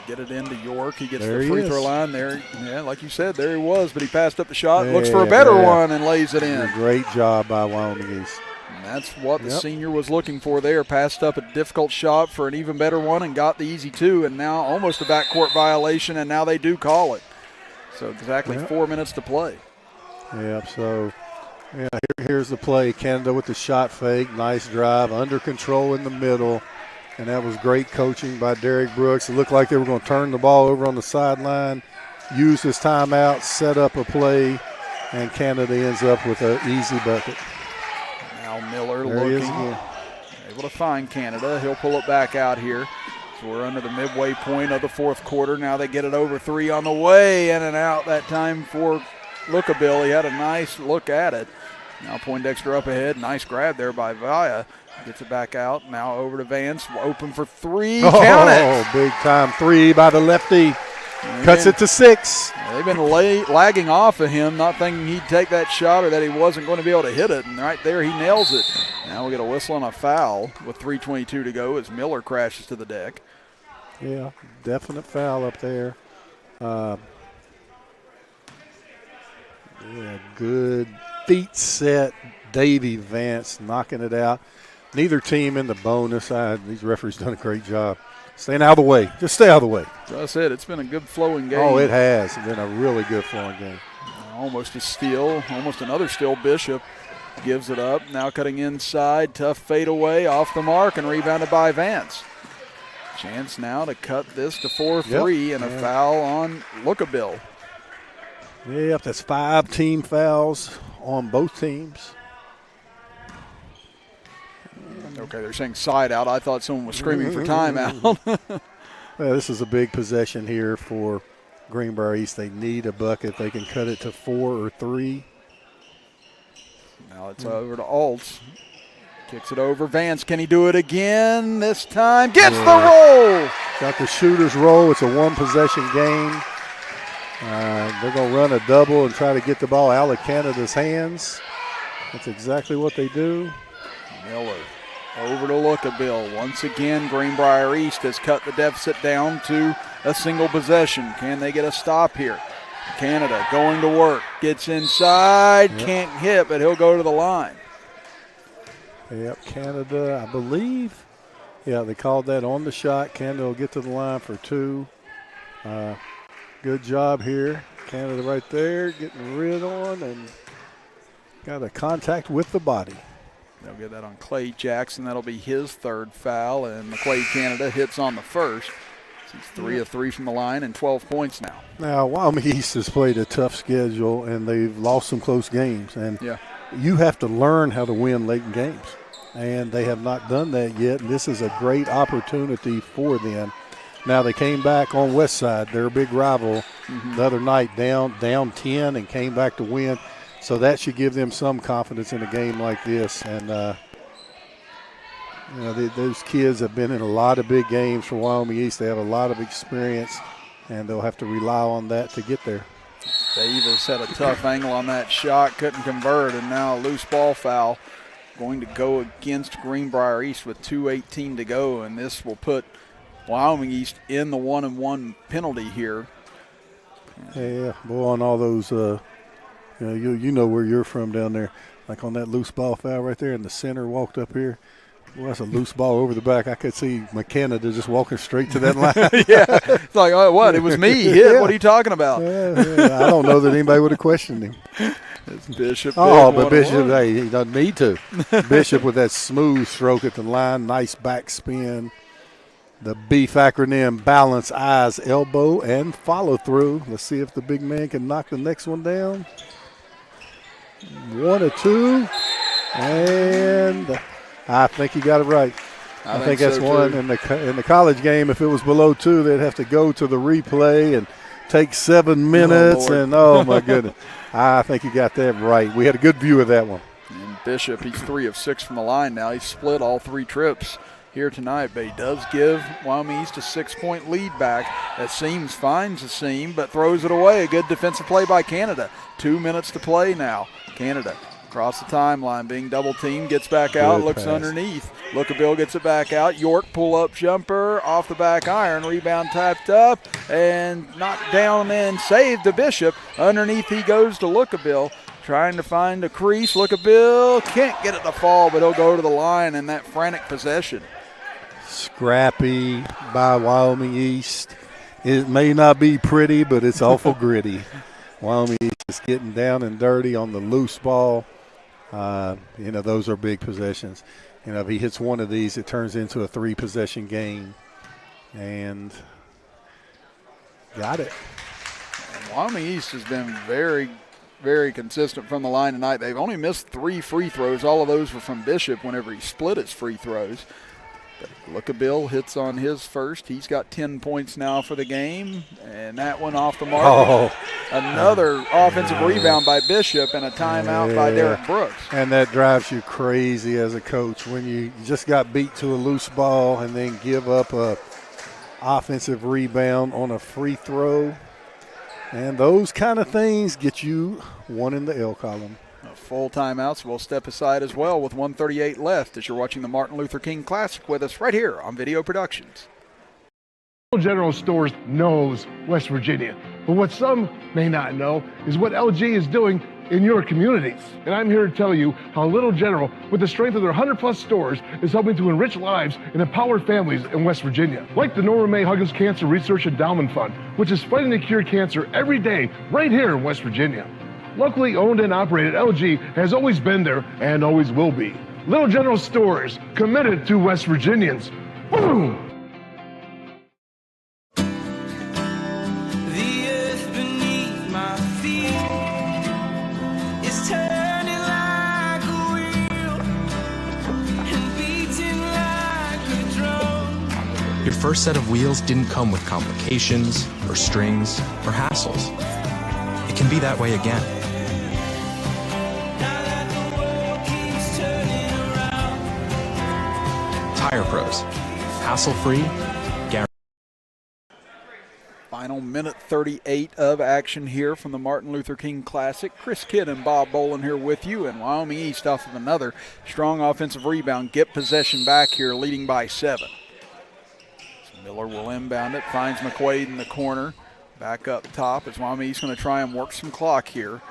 Speaker 1: Get it into York. He gets
Speaker 11: there
Speaker 1: the free
Speaker 11: he
Speaker 1: throw
Speaker 11: is.
Speaker 1: line there. Yeah, like you said, there he was, but he passed up the shot, looks for a better one, and lays it in.
Speaker 11: Great job by Wyoming East.
Speaker 1: And that's what the senior was looking for there. Passed up a difficult shot for an even better one and got the easy 2, and now almost a backcourt violation, and now they do call it. So exactly 4 minutes to play.
Speaker 11: Here's the play. Canada with the shot fake. Nice drive. Under control in the middle. And that was great coaching by Derek Brooks. It looked like they were going to turn the ball over on the sideline, use his timeout, set up a play, and Canada ends up with an easy bucket.
Speaker 1: Now Miller
Speaker 11: there
Speaker 1: looking, able to find Canada. He'll pull it back out here. So we're under the midway point of the fourth quarter. Now they get it over 3 on the way, in and out that time for Lookabill. He had a nice look at it. Now Poindexter up ahead. Nice grab there by Vaya. Gets it back out. Now over to Vance. Open for 3. Count it.
Speaker 11: Big time 3 by the lefty. Cuts it to 6.
Speaker 1: They've been lagging off of him, not thinking he'd take that shot or that he wasn't going to be able to hit it. And right there, he nails it. Now we get a whistle and a foul with 3:22 to go as Miller crashes to the deck.
Speaker 11: Yeah, definite foul up there. Good feet set. Davey Vance knocking it out. Neither team in the bonus. These referees done a great job. Staying out of the way. Just stay out of the way.
Speaker 1: So I said, it's been a good flowing game.
Speaker 11: Oh, it has. It's been a really good flowing game.
Speaker 1: Almost a steal. Almost another steal. Bishop gives it up. Now cutting inside. Tough fadeaway off the mark and rebounded by Vance. Chance now to cut this to 4-3 and a foul on Lookabill.
Speaker 11: Yep, that's 5 team fouls on both teams.
Speaker 1: Okay, they're saying side out. I thought someone was screaming for timeout.
Speaker 11: Well, this is a big possession here for Greenbrier East. They need a bucket. They can cut it to 4 or 3.
Speaker 1: Now it's over to Alt. Kicks it over. Vance, can he do it again this time? Gets the roll!
Speaker 11: Got the shooter's roll. It's a one-possession game. They're going to run a double and try to get the ball out of Canada's hands. That's exactly what they do.
Speaker 1: Miller over to Lookabill. Once again, Greenbrier East has cut the deficit down to a single possession. Can they get a stop here? Canada going to work. Gets inside. Can't hit, but he'll go to the line.
Speaker 11: Yep, Canada, I believe. Yeah, they called that on the shot. Canada will get to the line for 2. Good job here. Canada right there getting rid on and got a contact with the body.
Speaker 1: They'll get that on Clay Jackson. That'll be his 3rd foul, and McQuaid Canada hits on the 1st. He's 3 of 3 from the line and 12 points now.
Speaker 11: Now, Wyoming East has played a tough schedule, and they've lost some close games. And you have to learn how to win late in games, and they have not done that yet. And this is a great opportunity for them. Now, they came back on West Side. They're a big rival the other night, down 10 and came back to win. So that should give them some confidence in a game like this. And, those kids have been in a lot of big games for Wyoming East. They have a lot of experience, and they'll have to rely on that to get there.
Speaker 1: Davis had a tough angle on that shot, couldn't convert, and now a loose ball foul going to go against Greenbrier East with 2:18 to go, and this will put Wyoming East in the 1-and-1 penalty here.
Speaker 11: Yeah, boy, on all those, you know where you're from down there, like on that loose ball foul right there in the center, walked up here. Well, that's a loose ball over the back. I could see McKenna just walking straight to that line.
Speaker 1: Yeah, it's like, oh, what? It was me. Hit. Yeah. What are you talking about?
Speaker 11: Yeah. I don't know that anybody would have questioned him.
Speaker 1: It's Bishop.
Speaker 11: Oh, but Bishop, hey, he doesn't need to. Bishop with that smooth stroke at the line, nice back spin. The BEEF acronym: balance, eyes, elbow, and follow through. Let's see if the big man can knock the next one down. 1 or 2, and I think he got it right. I think that's so one in the college game. If it was below 2, they'd have to go to the replay and take 7 minutes. Oh my goodness, I think he got that right. We had a good view of that one.
Speaker 1: And Bishop, he's 3 of 6 from the line now. He's split all 3 trips here tonight, but he does give Wyoming East a 6-point lead back. As Seams finds a seam, but throws it away. A good defensive play by Canada. 2 minutes to play now. Canada across the timeline, being double teamed, gets back out, good looks pass underneath. Lookabill gets it back out. York pull-up jumper off the back iron. Rebound tapped up and knocked down and saved to Bishop. Underneath he goes to Lookabill, trying to find a crease. Lookabill can't get it to fall, but he'll go to the line in that frantic possession.
Speaker 11: Scrappy by Wyoming East. It may not be pretty, but it's awful gritty. Wyoming East is getting down and dirty on the loose ball. Those are big possessions. If he hits one of these, it turns into a 3-possession game. And got it.
Speaker 1: Wyoming East has been very, very consistent from the line tonight. They've only missed 3 free throws. All of those were from Bishop whenever he split his free throws. Lookabill hits on his first. He's got 10 points now for the game, and that one off the mark. Another offensive rebound by Bishop and a timeout by Derek Brooks.
Speaker 11: And that drives you crazy as a coach when you just got beat to a loose ball and then give up a offensive rebound on a free throw. And those kind of things get you one in the L column.
Speaker 1: A full timeout, so we'll step aside as well with 1:38 left as you're watching the Martin Luther King Classic with us right here on Video Productions.
Speaker 2: General Stores knows West Virginia, but what some may not know is what LG is doing in your communities. And I'm here to tell you how Little General, with the strength of their 100-plus stores, is helping to enrich lives and empower families in West Virginia. Like the Norma May Huggins Cancer Research Endowment Fund, which is fighting to cure cancer every day right here in West Virginia. Locally owned and operated, LG has always been there and always will be. Little General Stores, committed to West Virginians. Boom!
Speaker 19: The earth beneath my feet is turning like a wheel and beating like a drum.
Speaker 4: Your first set of wheels didn't come with complications or strings or hassles. It can be that way again. Tire Pros. Hassle-free, guaranteed.
Speaker 1: Final minute 38 of action here from the Martin Luther King Classic. Chris Kidd and Bob Bolin here with you, and Wyoming East off of another strong offensive rebound. Get possession back here, leading by 7. So Miller will inbound it, finds McQuaid in the corner. Back up top as Wyoming East going to try and work some clock here.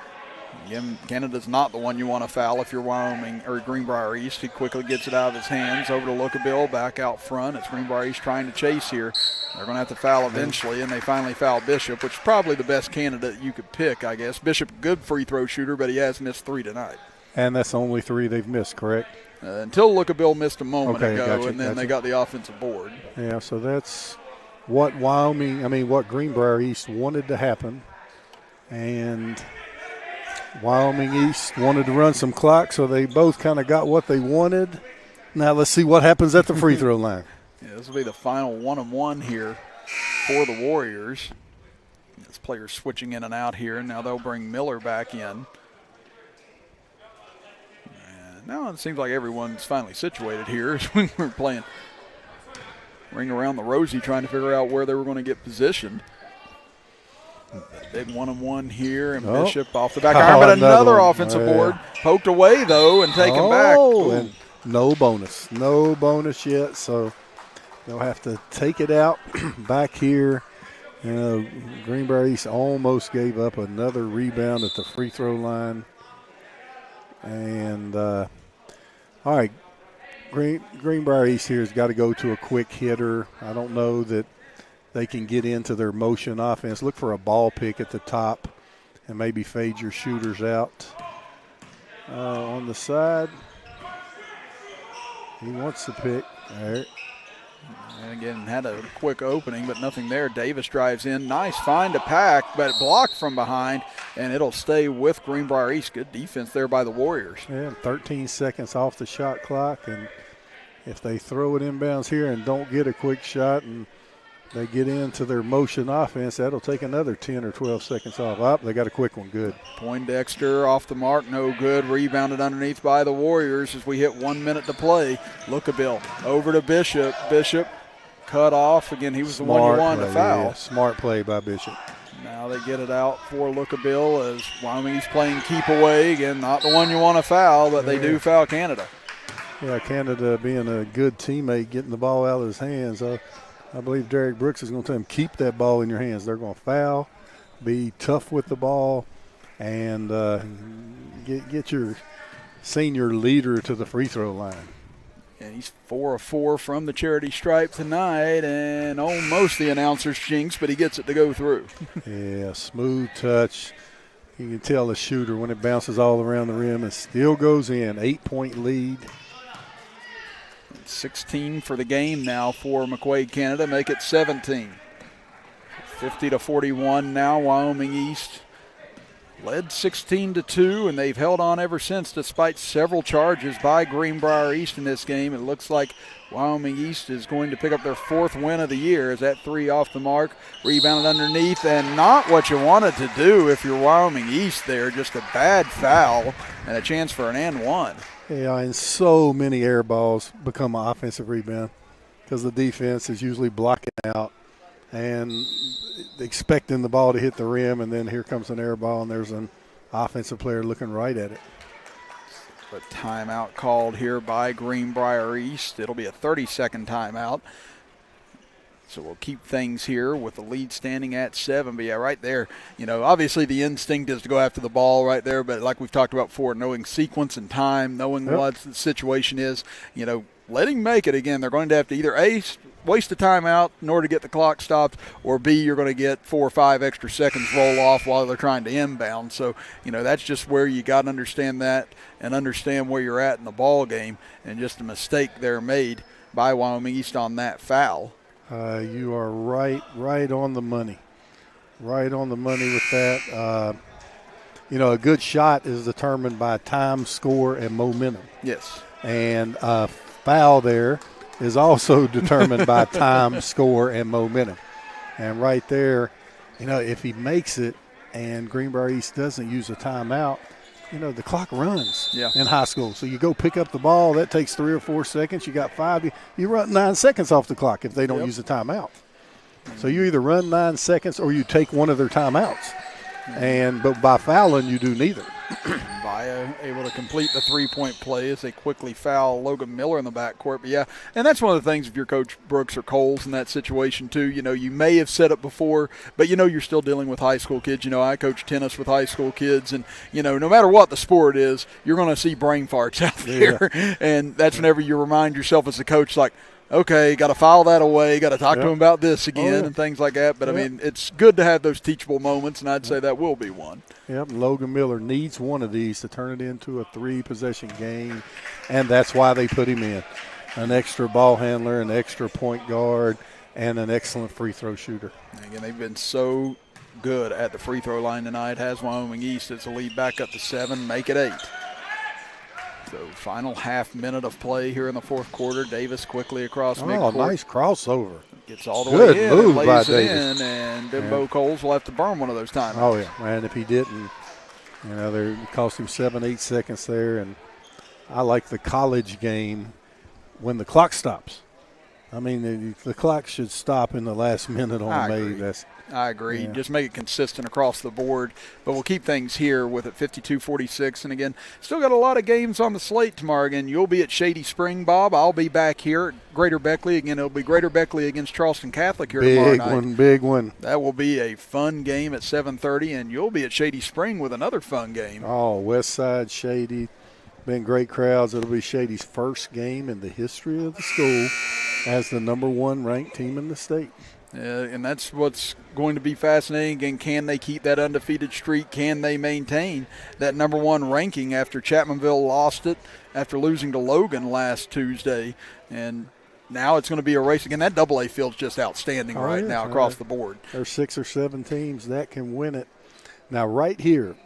Speaker 1: Again, Canada's not the one you want to foul if you're Wyoming or Greenbrier East. He quickly gets it out of his hands over to Lookabill, back out front. It's Greenbrier East trying to chase here. They're going to have to foul eventually, and they finally foul Bishop, which is probably the best candidate you could pick, I guess. Bishop, good free throw shooter, but he has missed 3 tonight.
Speaker 11: And that's the only 3 they've missed, correct?
Speaker 1: Until Lookabill missed a moment ago, and then they got the offensive board.
Speaker 11: Yeah, so that's what what Greenbrier East wanted to happen. And Wyoming East wanted to run some clock, so they both kind of got what they wanted. Now let's see what happens at the free throw line.
Speaker 1: Yeah, this will be the final 1-on-1 here for the Warriors. This player's switching in and out here, and now they'll bring Miller back in. Now it seems like everyone's finally situated here as we were playing ring around the rosy, trying to figure out where they were going to get positioned. Big 1-on-1 here, and Bishop off the back iron, but another offensive board. Poked away, though, and taken back.
Speaker 11: And no bonus. No bonus yet, so they'll have to take it out back here. Greenbrier East almost gave up another rebound at the free throw line. And, all right, Greenbrier East here has got to go to a quick hitter. I don't know that they can get into their motion offense. Look for a ball pick at the top and maybe fade your shooters out. On the side, he wants to pick. There.
Speaker 1: And again, had a quick opening, but nothing there. Davis drives in. Nice find to Pack, but blocked from behind, and it'll stay with Greenbrier East. Good defense there by the Warriors.
Speaker 11: Yeah, 13 seconds off the shot clock, and if they throw it inbounds here and don't get a quick shot and they get into their motion offense, that'll take another 10 or 12 seconds off. They got a quick one. Good.
Speaker 1: Poindexter off the mark, no good. Rebounded underneath by the Warriors as we hit 1 minute to play. Lookabill over to Bishop. Bishop cut off. Again, he was the one you wanted to foul.
Speaker 11: Yeah, smart play by Bishop.
Speaker 1: Now they get it out for Lookabill as Wyoming's playing keep away. Again, not the one you want to foul, but they do foul Canada.
Speaker 11: Yeah, Canada being a good teammate, getting the ball out of his hands. I believe Derek Brooks is going to tell him, keep that ball in your hands. They're going to foul, be tough with the ball, and get your senior leader to the free throw line.
Speaker 1: And he's 4 of 4 from the charity stripe tonight, and almost the announcer's jinx, but he gets it to go through.
Speaker 11: Yeah, smooth touch. You can tell the shooter when it bounces all around the rim and still goes in. 8-point lead.
Speaker 1: 16 for the game now for McQuaid Canada, make it 17. 50-41 now, Wyoming East led 16-2, and they've held on ever since despite several charges by Greenbrier East in this game. It looks like Wyoming East is going to pick up their 4th win of the year as that 3 off the mark, rebounded underneath, and not what you wanted to do if you're Wyoming East there, just a bad foul and a chance for an and one.
Speaker 11: Yeah, and so many air balls become an offensive rebound because the defense is usually blocking out and expecting the ball to hit the rim, and then here comes an air ball, and there's an offensive player looking right at it.
Speaker 1: A timeout called here by Greenbrier East. It'll be a 30-second timeout. So we'll keep things here with the lead standing at 7. But, yeah, right there, obviously the instinct is to go after the ball right there. But like we've talked about before, knowing sequence and time, knowing what the situation is, let him make it again. They're going to have to either A, waste a timeout in order to get the clock stopped, or B, you're going to get 4 or 5 extra seconds roll off while they're trying to inbound. So, that's just where you got to understand that and understand where you're at in the ball game, and just a mistake there made by Wyoming East on that foul.
Speaker 11: You are right on the money. Right on the money with that. A good shot is determined by time, score, and momentum.
Speaker 1: Yes.
Speaker 11: And foul there is also determined by time, score, and momentum. And right there, if he makes it and Greenbrier East doesn't use a timeout, the clock runs in high school. So you go pick up the ball, that takes 3 or 4 seconds. You got 5. You run 9 seconds off the clock if they don't use a timeout. So you either run 9 seconds or you take one of their timeouts. But by fouling, you do neither.
Speaker 1: Via able to complete the 3-point play as they quickly foul Logan Miller in the backcourt. But, yeah, and that's one of the things if you're Coach Brooks or Coles in that situation too. You may have said it before, but you're still dealing with high school kids. I coach tennis with high school kids, and, no matter what the sport is, you're going to see brain farts out there. Yeah. And that's whenever you remind yourself as a coach, like, okay, got to file that away, got to talk to him about this again and things like that. But, I mean, it's good to have those teachable moments, and I'd say that will be one.
Speaker 11: Yep, Logan Miller needs one of these to turn it into a 3-possession game, and that's why they put him in. An extra ball handler, an extra point guard, and an excellent free throw shooter.
Speaker 1: Again, they've been so good at the free throw line tonight. Has Wyoming East. It's a lead back up to 7, make it 8. So final half minute of play here in the fourth quarter. Davis quickly across midcourt.
Speaker 11: Oh, nice crossover.
Speaker 1: Gets all the way in
Speaker 11: move
Speaker 1: and
Speaker 11: by
Speaker 1: lays it
Speaker 11: Davis.
Speaker 1: in, and Bimbo Coles will have to burn one of those times.
Speaker 11: Oh, yeah. And if he didn't, it cost him 7-8 seconds there. And I like the college game when the clock stops. I mean, the clock should stop in the last minute on May.
Speaker 1: I agree.
Speaker 11: Yeah.
Speaker 1: Just make it consistent across the board. But we'll keep things here with it 52-46. And, again, still got a lot of games on the slate tomorrow. Again, you'll be at Shady Spring, Bob. I'll be back here at Greater Beckley. Again, it'll be Greater Beckley against Charleston Catholic here tomorrow night.
Speaker 11: Big one.
Speaker 1: That will be a fun game at 7:30, and you'll be at Shady Spring with another fun game.
Speaker 11: Oh, West Side, Shady. Been great crowds. It'll be Shady's first game in the history of the school as the #1 ranked team in the state.
Speaker 1: And that's what's going to be fascinating. Again, can they keep that undefeated streak? Can they maintain that #1 ranking after Chapmanville lost it after losing to Logan last Tuesday? And now it's going to be a race. Again, that AA field's just outstanding now across the board.
Speaker 11: There's 6 or 7 teams that can win it. Now, right here,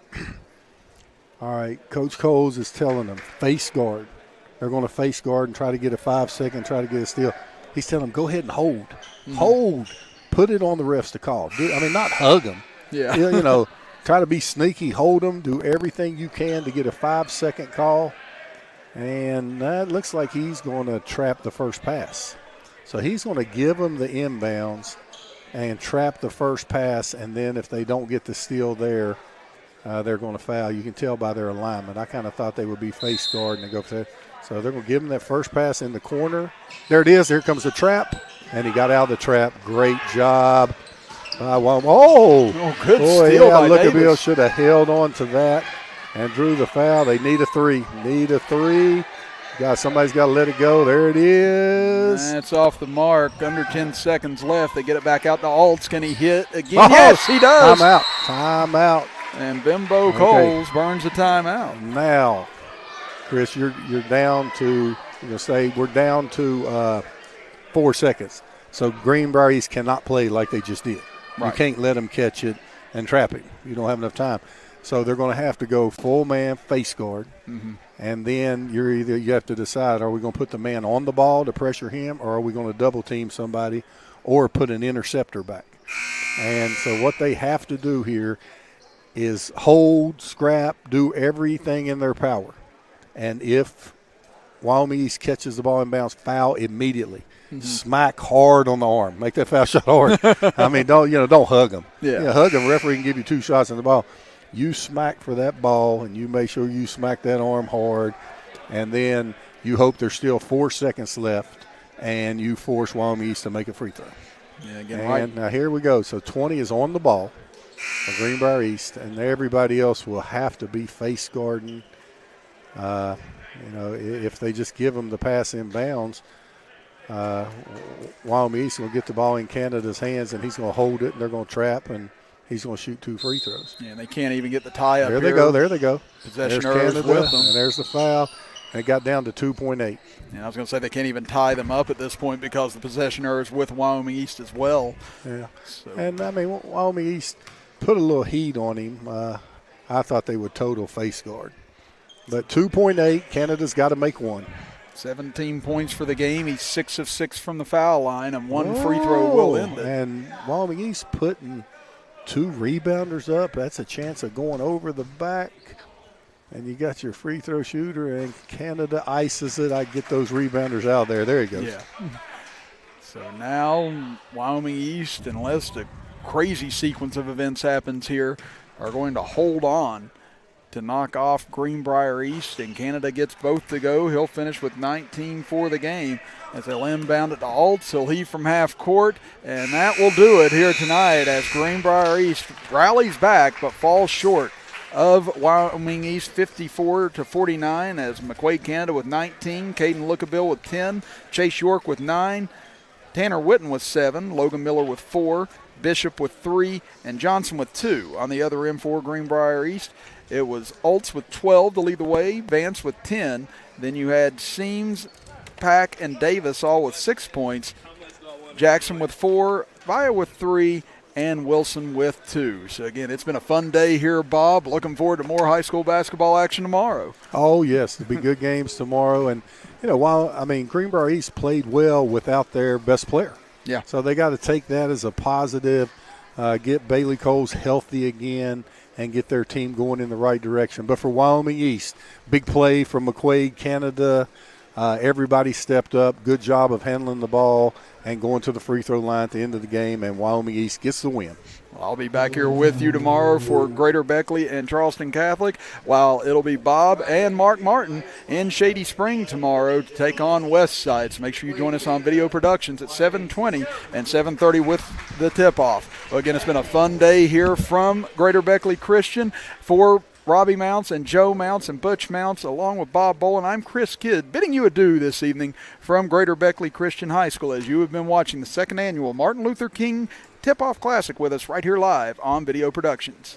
Speaker 11: all right, Coach Coles is telling them, face guard. They're going to face guard and try to get a 5-second, try to get a steal. He's telling them, go ahead and hold. Hold. Put it on the refs to call. Not hug them.
Speaker 1: Yeah.
Speaker 11: Try to be sneaky, hold them, do everything you can to get a 5-second call. And that looks like he's going to trap the first pass. So he's going to give them the inbounds and trap the first pass, and then if they don't get the steal there, they're going to foul. You can tell by their alignment. I kind of thought they would be face guard and go for that. So they're going to give him that first pass in the corner. There it is. Here comes the trap, and he got out of the trap. Great job.
Speaker 1: Good steal by
Speaker 11: Lookabill
Speaker 1: Davis.
Speaker 11: should have held on to that and drew the foul. They need a 3. Somebody's got to let it go. There it is.
Speaker 1: That's off the mark. Under 10 seconds left. They get it back out to Alts. Can he hit again? Yes, he does.
Speaker 11: Timeout.
Speaker 1: And Bimbo Coles burns the timeout.
Speaker 11: Now, Chris, you're down to, we're down to 4 seconds. So Greenbrier East cannot play like they just did.
Speaker 1: Right.
Speaker 11: You can't let them catch it and trap him. You don't have enough time. So they're going to have to go full man face guard.
Speaker 1: Mm-hmm.
Speaker 11: And then you have to decide, are we going to put the man on the ball to pressure him, or are we going to double team somebody or put an interceptor back? And so what they have to do here is hold, scrap, do everything in their power. And if Wyoming East catches the ball in bounds, foul immediately. Mm-hmm. Smack hard on the arm. Make that foul shot hard. I mean, don't hug them.
Speaker 1: Yeah.
Speaker 11: Hug them. Referee can give you 2 shots in the ball. You smack for that ball, and you make sure you smack that arm hard, and then you hope there's still 4 seconds left, and you force Wyoming East to make a free throw.
Speaker 1: Yeah, again,
Speaker 11: and
Speaker 1: right.
Speaker 11: Now here we go. So 20 is on the ball for Greenbrier East, and everybody else will have to be face guarding. If they just give them the pass in bounds, Wyoming East will get the ball in Canada's hands, and he's going to hold it, and they're going to trap, and he's going to shoot 2 free throws.
Speaker 1: Yeah, and they can't even get the tie up
Speaker 11: there
Speaker 1: here.
Speaker 11: There they go.
Speaker 1: Possession
Speaker 11: there's
Speaker 1: errors
Speaker 11: Canada,
Speaker 1: with them.
Speaker 11: And there's the foul. And it got down to 2.8.
Speaker 1: Yeah, I was going to say they can't even tie them up at this point because the possession errors with Wyoming East as well.
Speaker 11: Yeah.
Speaker 1: So.
Speaker 11: And, Wyoming East put a little heat on him. I thought they would total face guard. But 2.8, Canada's got to make 1.
Speaker 1: 17 points for the game. He's 6 of 6 from the foul line, and 1 free throw will end it.
Speaker 11: And Wyoming East putting 2 rebounders up. That's a chance of going over the back. And you got your free throw shooter, and Canada ices it. I get those rebounders out there. There he goes.
Speaker 1: Yeah. So now Wyoming East, unless the crazy sequence of events happens here, are going to hold on to knock off Greenbrier East, and Canada gets both to go. He'll finish with 19 for the game as they'll inbound it to Alts. He'll heave from half court, and that will do it here tonight as Greenbrier East rallies back but falls short of Wyoming East 54-49 as McQuaid Canada with 19, Caden Lookabill with 10, Chase York with 9, Tanner Witten with 7, Logan Miller with 4, Bishop with 3, and Johnson with 2. On the other end for Greenbrier East, it was Alts with 12 to lead the way, Vance with 10. Then you had Seams, Pack, and Davis all with 6 points, Jackson with 4, Via with 3, and Wilson with 2. So, again, it's been a fun day here, Bob. Looking forward to more high school basketball action tomorrow.
Speaker 11: Oh, yes. There'll be good games tomorrow. And, Greenbrier East played well without their best player.
Speaker 1: Yeah.
Speaker 11: So they got to take that as a positive, get Bailey Coles healthy again, and get their team going in the right direction. But for Wyoming East, big play from McQuaid, Canada. Everybody stepped up. Good job of handling the ball and going to the free throw line at the end of the game, and Wyoming East gets the win.
Speaker 1: I'll be back here with you tomorrow for Greater Beckley and Charleston Catholic, while it'll be Bob and Mark Martin in Shady Spring tomorrow to take on West Side. So make sure you join us on Video Productions at 7:20 and 7:30 with the tip-off. Well, again, it's been a fun day here from Greater Beckley Christian. For Robbie Mounts and Joe Mounts and Butch Mounts, along with Bob Bolin, I'm Chris Kidd, bidding you adieu this evening from Greater Beckley Christian High School as you have been watching the second annual Martin Luther King Tip-Off Classic with us right here live on Video Productions.